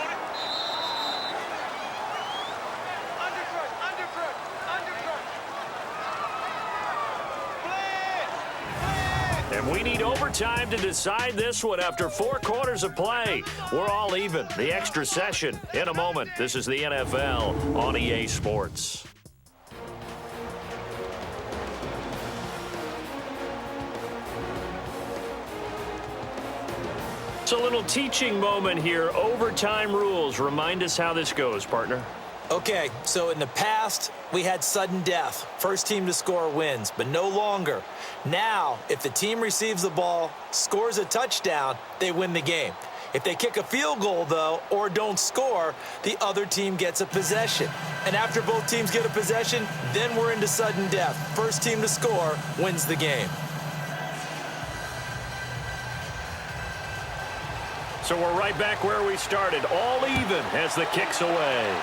Speaker 2: And we need overtime to decide this one after 4 quarters of play. We're all even. The extra session in a moment. This is the NFL on EA Sports. It's a little teaching moment here. Overtime rules. Remind us how this goes, partner.
Speaker 3: Okay, so in the past, we had sudden death. First team to score wins, but no longer. Now, if the team receives the ball, scores a touchdown, they win the game. If they kick a field goal, though, or don't score, the other team gets a possession. And after both teams get a possession, then we're into sudden death. First team to score wins the game.
Speaker 2: So we're right back where we started, all even as the kick's away.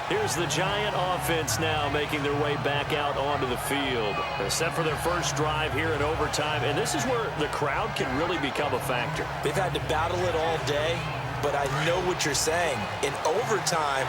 Speaker 2: Here's the Giant offense now making their way back out onto the field. They're set for their first drive here in overtime, and this is where the crowd can really become a factor.
Speaker 3: They've had to battle it all day, but I know what you're saying. In overtime,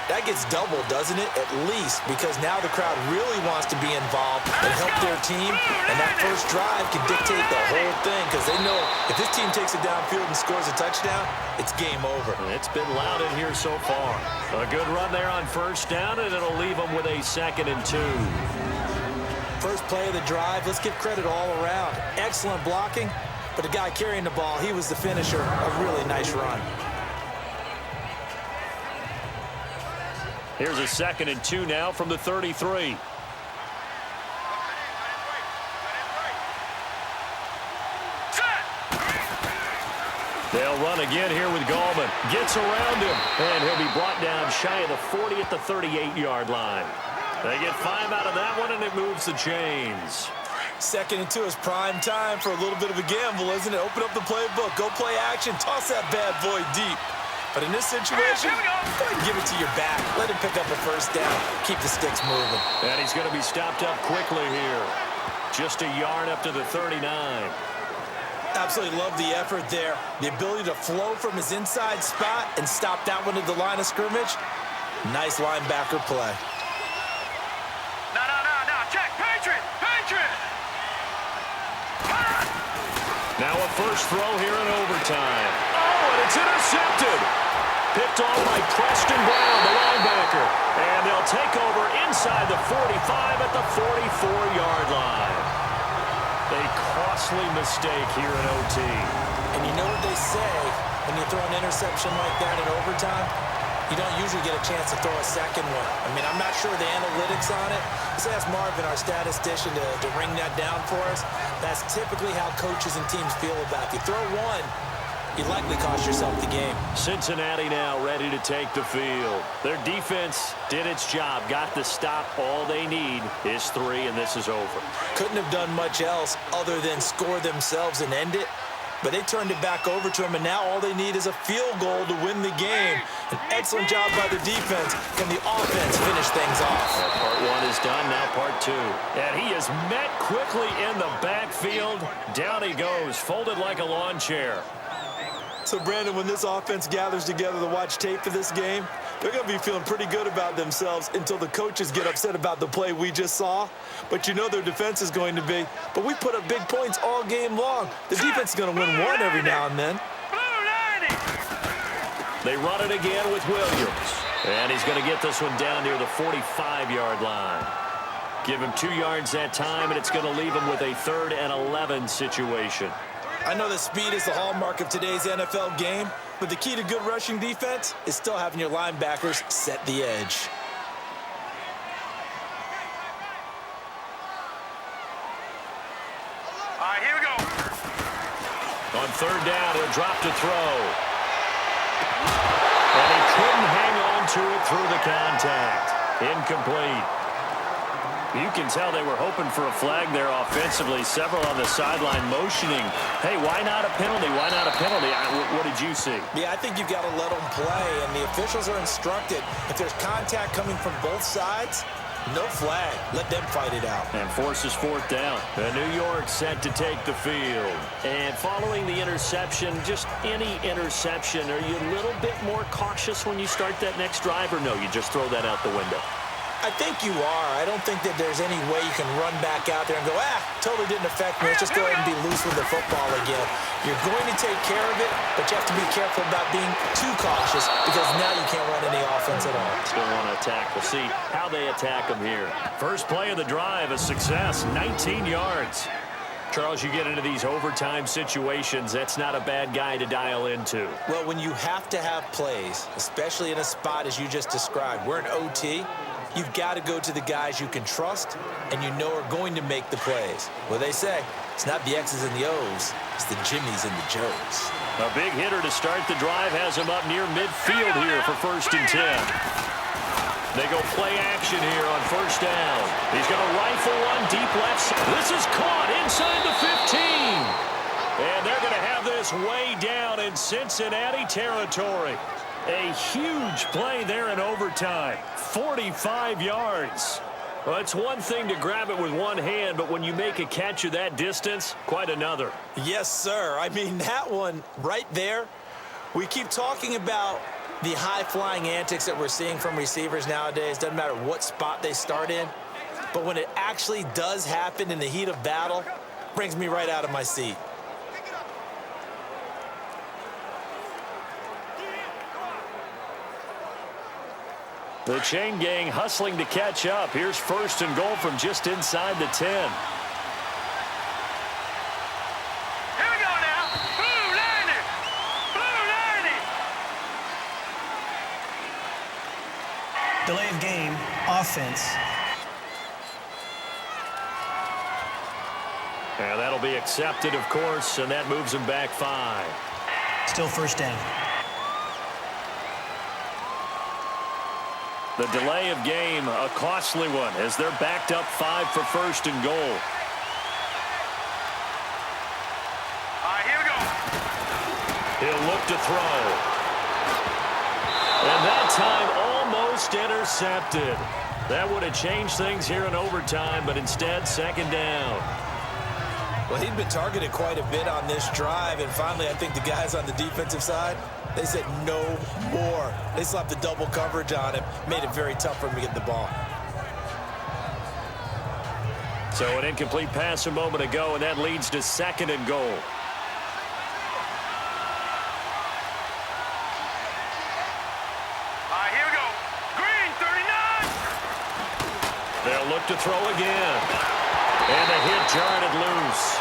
Speaker 3: That gets doubled, doesn't it? At least, because now the crowd really wants to be involved and help their team, and that first drive can dictate the whole thing because they know if this team takes it downfield and scores a touchdown, it's game over.
Speaker 2: It's been loud in here so far. A good run there on first down, and it'll leave them with a 2nd and 2.
Speaker 3: First play of the drive, let's give credit all around. Excellent blocking, but the guy carrying the ball, he was the finisher. A really nice run.
Speaker 2: Here's a 2nd and 2 now from the 33. They'll run again here with Gallman. Gets around him, and he'll be brought down shy of the 40 at the 38-yard line. They get 5 out of that one, and it moves the chains.
Speaker 3: 2nd and 2 is prime time for a little bit of a gamble, isn't it? Open up the playbook, go play action, toss that bad boy deep. But in this situation, go ahead and give it to your back. Let him pick up a first down. Keep the sticks moving.
Speaker 2: And he's going to be stopped up quickly here. Just a yard up to the 39.
Speaker 3: Absolutely love the effort there. The ability to flow from his inside spot and stop that one at the line of scrimmage. Nice linebacker play.
Speaker 4: No. Check. Patriot.
Speaker 2: Now a first throw here in overtime. Oh, and it's intercepted. Picked off by Preston Brown, the linebacker. And they'll take over inside the 45 at the 44-yard line. A costly mistake here in OT.
Speaker 3: And you know what they say, when you throw an interception like that in overtime, you don't usually get a chance to throw a second one. I mean, I'm not sure the analytics on it. Let's ask Marvin, our statistician, to ring that down for us. That's typically how coaches and teams feel about it. If you throw one, you likely cost yourself the game.
Speaker 2: Cincinnati now ready to take the field. Their defense did its job, got the stop. All they need is 3, and this is over. Couldn't have done much else other than score themselves and end it. But they turned it back over to him, and now all they need is a field goal to win the game. An excellent job by the defense. Can the offense finish things off? Part 1 is done, now part 2. And he is met quickly in the backfield. Down he goes, folded like a lawn chair.
Speaker 3: So, Brandon, when this offense gathers together to watch tape for this game, they're going to be feeling pretty good about themselves until the coaches get upset about the play we just saw. But you know their defense is going to be. But we put up big points all game long. The defense is going to win one every now and then.
Speaker 2: They run it again with Williams. And he's going to get this one down near the 45-yard line. Give him 2 yards that time, and it's going to leave him with a 3rd and 11 situation.
Speaker 3: I know that speed is the hallmark of today's NFL game, but the key to good rushing defense is still having your linebackers set the edge.
Speaker 4: All right, here we go.
Speaker 2: On 3rd down, he'll drop to throw. And he couldn't hang on to it through the contact. Incomplete. You can tell they were hoping for a flag there offensively. Several on the sideline motioning. Hey, why not a penalty? Why not a penalty? What did you see?
Speaker 3: Yeah, I think you've got to let them play, and the officials are instructed. If there's contact coming from both sides, no flag. Let them fight it out.
Speaker 2: And forces 4th down. The New York set to take the field. And following the interception, just any interception, are you a little bit more cautious when you start that next drive, or no, you just throw that out the window?
Speaker 3: I think you are. I don't think that there's any way you can run back out there and go, totally didn't affect me. Let's just go ahead and be loose with the football again. You're going to take care of it, but you have to be careful about being too cautious because now you can't run any offense at all.
Speaker 2: Still want to attack. We'll see how they attack them here. First play of the drive, a success, 19 yards. Charles, you get into these overtime situations, that's not a bad guy to dial into.
Speaker 3: Well, when you have to have plays, especially in a spot as you just described, we're in OT, you've got to go to the guys you can trust and you know are going to make the plays. Well, they say it's not the X's and the O's, it's the Jimmies and the Joes.
Speaker 2: A big hitter to start the drive has him up near midfield here for 1st and 10. They go play action here on 1st down. He's going to rifle one deep left. This is caught inside the 15. And they're going to have this way down in Cincinnati territory. A huge play there in overtime. 45 yards. Well, it's one thing to grab it with one hand, but when you make a catch of that distance, quite another.
Speaker 3: Yes, sir. I mean, that one right there, we keep talking about The high-flying antics that we're seeing from receivers nowadays, doesn't matter what spot they start in, but when it actually does happen in the heat of battle, brings me right out of my seat.
Speaker 2: The chain gang hustling to catch up. Here's 1st and goal from just inside the 10.
Speaker 4: Here we go now. Blue 90. Blue 90.
Speaker 5: Delay of game, offense.
Speaker 2: And that'll be accepted, of course, and that moves them back 5.
Speaker 5: Still first down.
Speaker 2: The delay of game, a costly one, as they're backed up 5 for 1st and goal.
Speaker 4: All right, here we go.
Speaker 2: He'll look to throw. And that time almost intercepted. That would have changed things here in overtime, but instead 2nd down.
Speaker 3: Well, he'd been targeted quite a bit on this drive, and finally I think the guys on the defensive side, they said no more. They slapped the double coverage on him, made it very tough for him to get the ball.
Speaker 2: So an incomplete pass a moment ago, and that leads to 2nd and goal.
Speaker 4: All right, here we go. Green 39.
Speaker 2: They'll look to throw again. And the hit jarred it loose.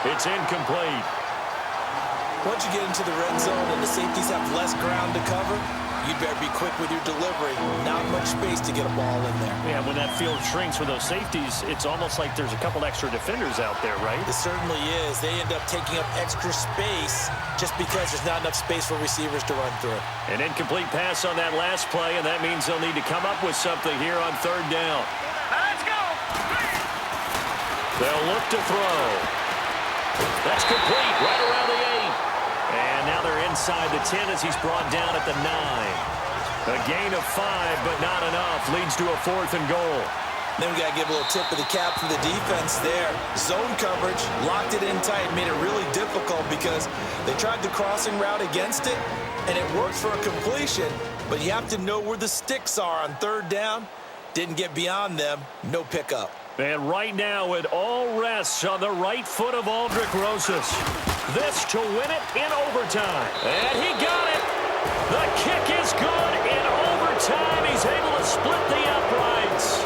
Speaker 2: It's incomplete.
Speaker 3: Once you get into the red zone and the safeties have less ground to cover, you'd better be quick with your delivery. Not much space to get a ball in there.
Speaker 2: Yeah, when that field shrinks for those safeties, it's almost like there's a couple extra defenders out there, right?
Speaker 3: It certainly is. They end up taking up extra space just because there's not enough space for receivers to run through.
Speaker 2: An incomplete pass on that last play, and that means they'll need to come up with something here on 3rd down.
Speaker 4: Let's go.
Speaker 2: They'll look to throw. That's complete, right around the 8. And now they're inside the 10 as he's brought down at the 9. A gain of 5, but not enough. Leads to a 4th and goal.
Speaker 3: Then we got to give a little tip of the cap for the defense there. Zone coverage, locked it in tight, made it really difficult because they tried the crossing route against it, and it worked for a completion, but you have to know where the sticks are on 3rd down. Didn't get beyond them, no pickup.
Speaker 2: And right now it all rests on the right foot of Aldrick Rosas. This to win it in overtime. And he got it. The kick is good in overtime. He's able to split the uprights.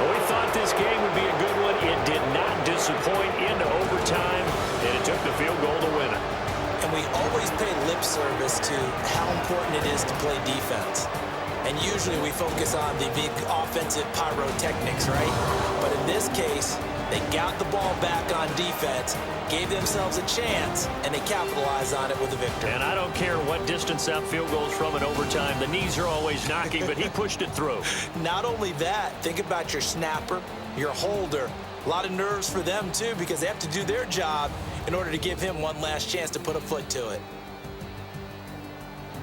Speaker 2: We thought this game would be a good one. It did not disappoint into overtime, and it took the field goal to win it.
Speaker 3: And we always pay lip service to how important it is to play defense. And usually we focus on the big offensive pyrotechnics, right? But in this case, they got the ball back on defense, gave themselves a chance, and they capitalized on it with a victory.
Speaker 2: And I don't care what distance that field goes from in overtime. The knees are always knocking, but he pushed it through.
Speaker 3: Not only that, think about your snapper, your holder. A lot of nerves for them, too, because they have to do their job in order to give him one last chance to put a foot to it.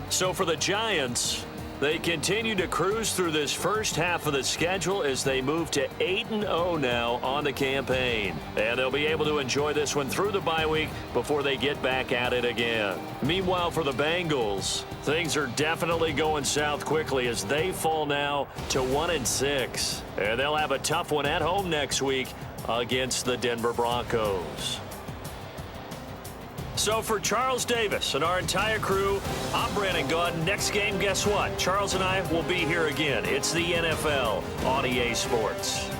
Speaker 2: So for the Giants, they continue to cruise through this first half of the schedule as they move to 8-0 now on the campaign. And they'll be able to enjoy this one through the bye week before they get back at it again. Meanwhile, for the Bengals, things are definitely going south quickly as they fall now to 1-6. And they'll have a tough one at home next week against the Denver Broncos. So for Charles Davis and our entire crew, I'm Brandon Gaudin. Next game, guess what? Charles and I will be here again. It's the NFL on EA Sports.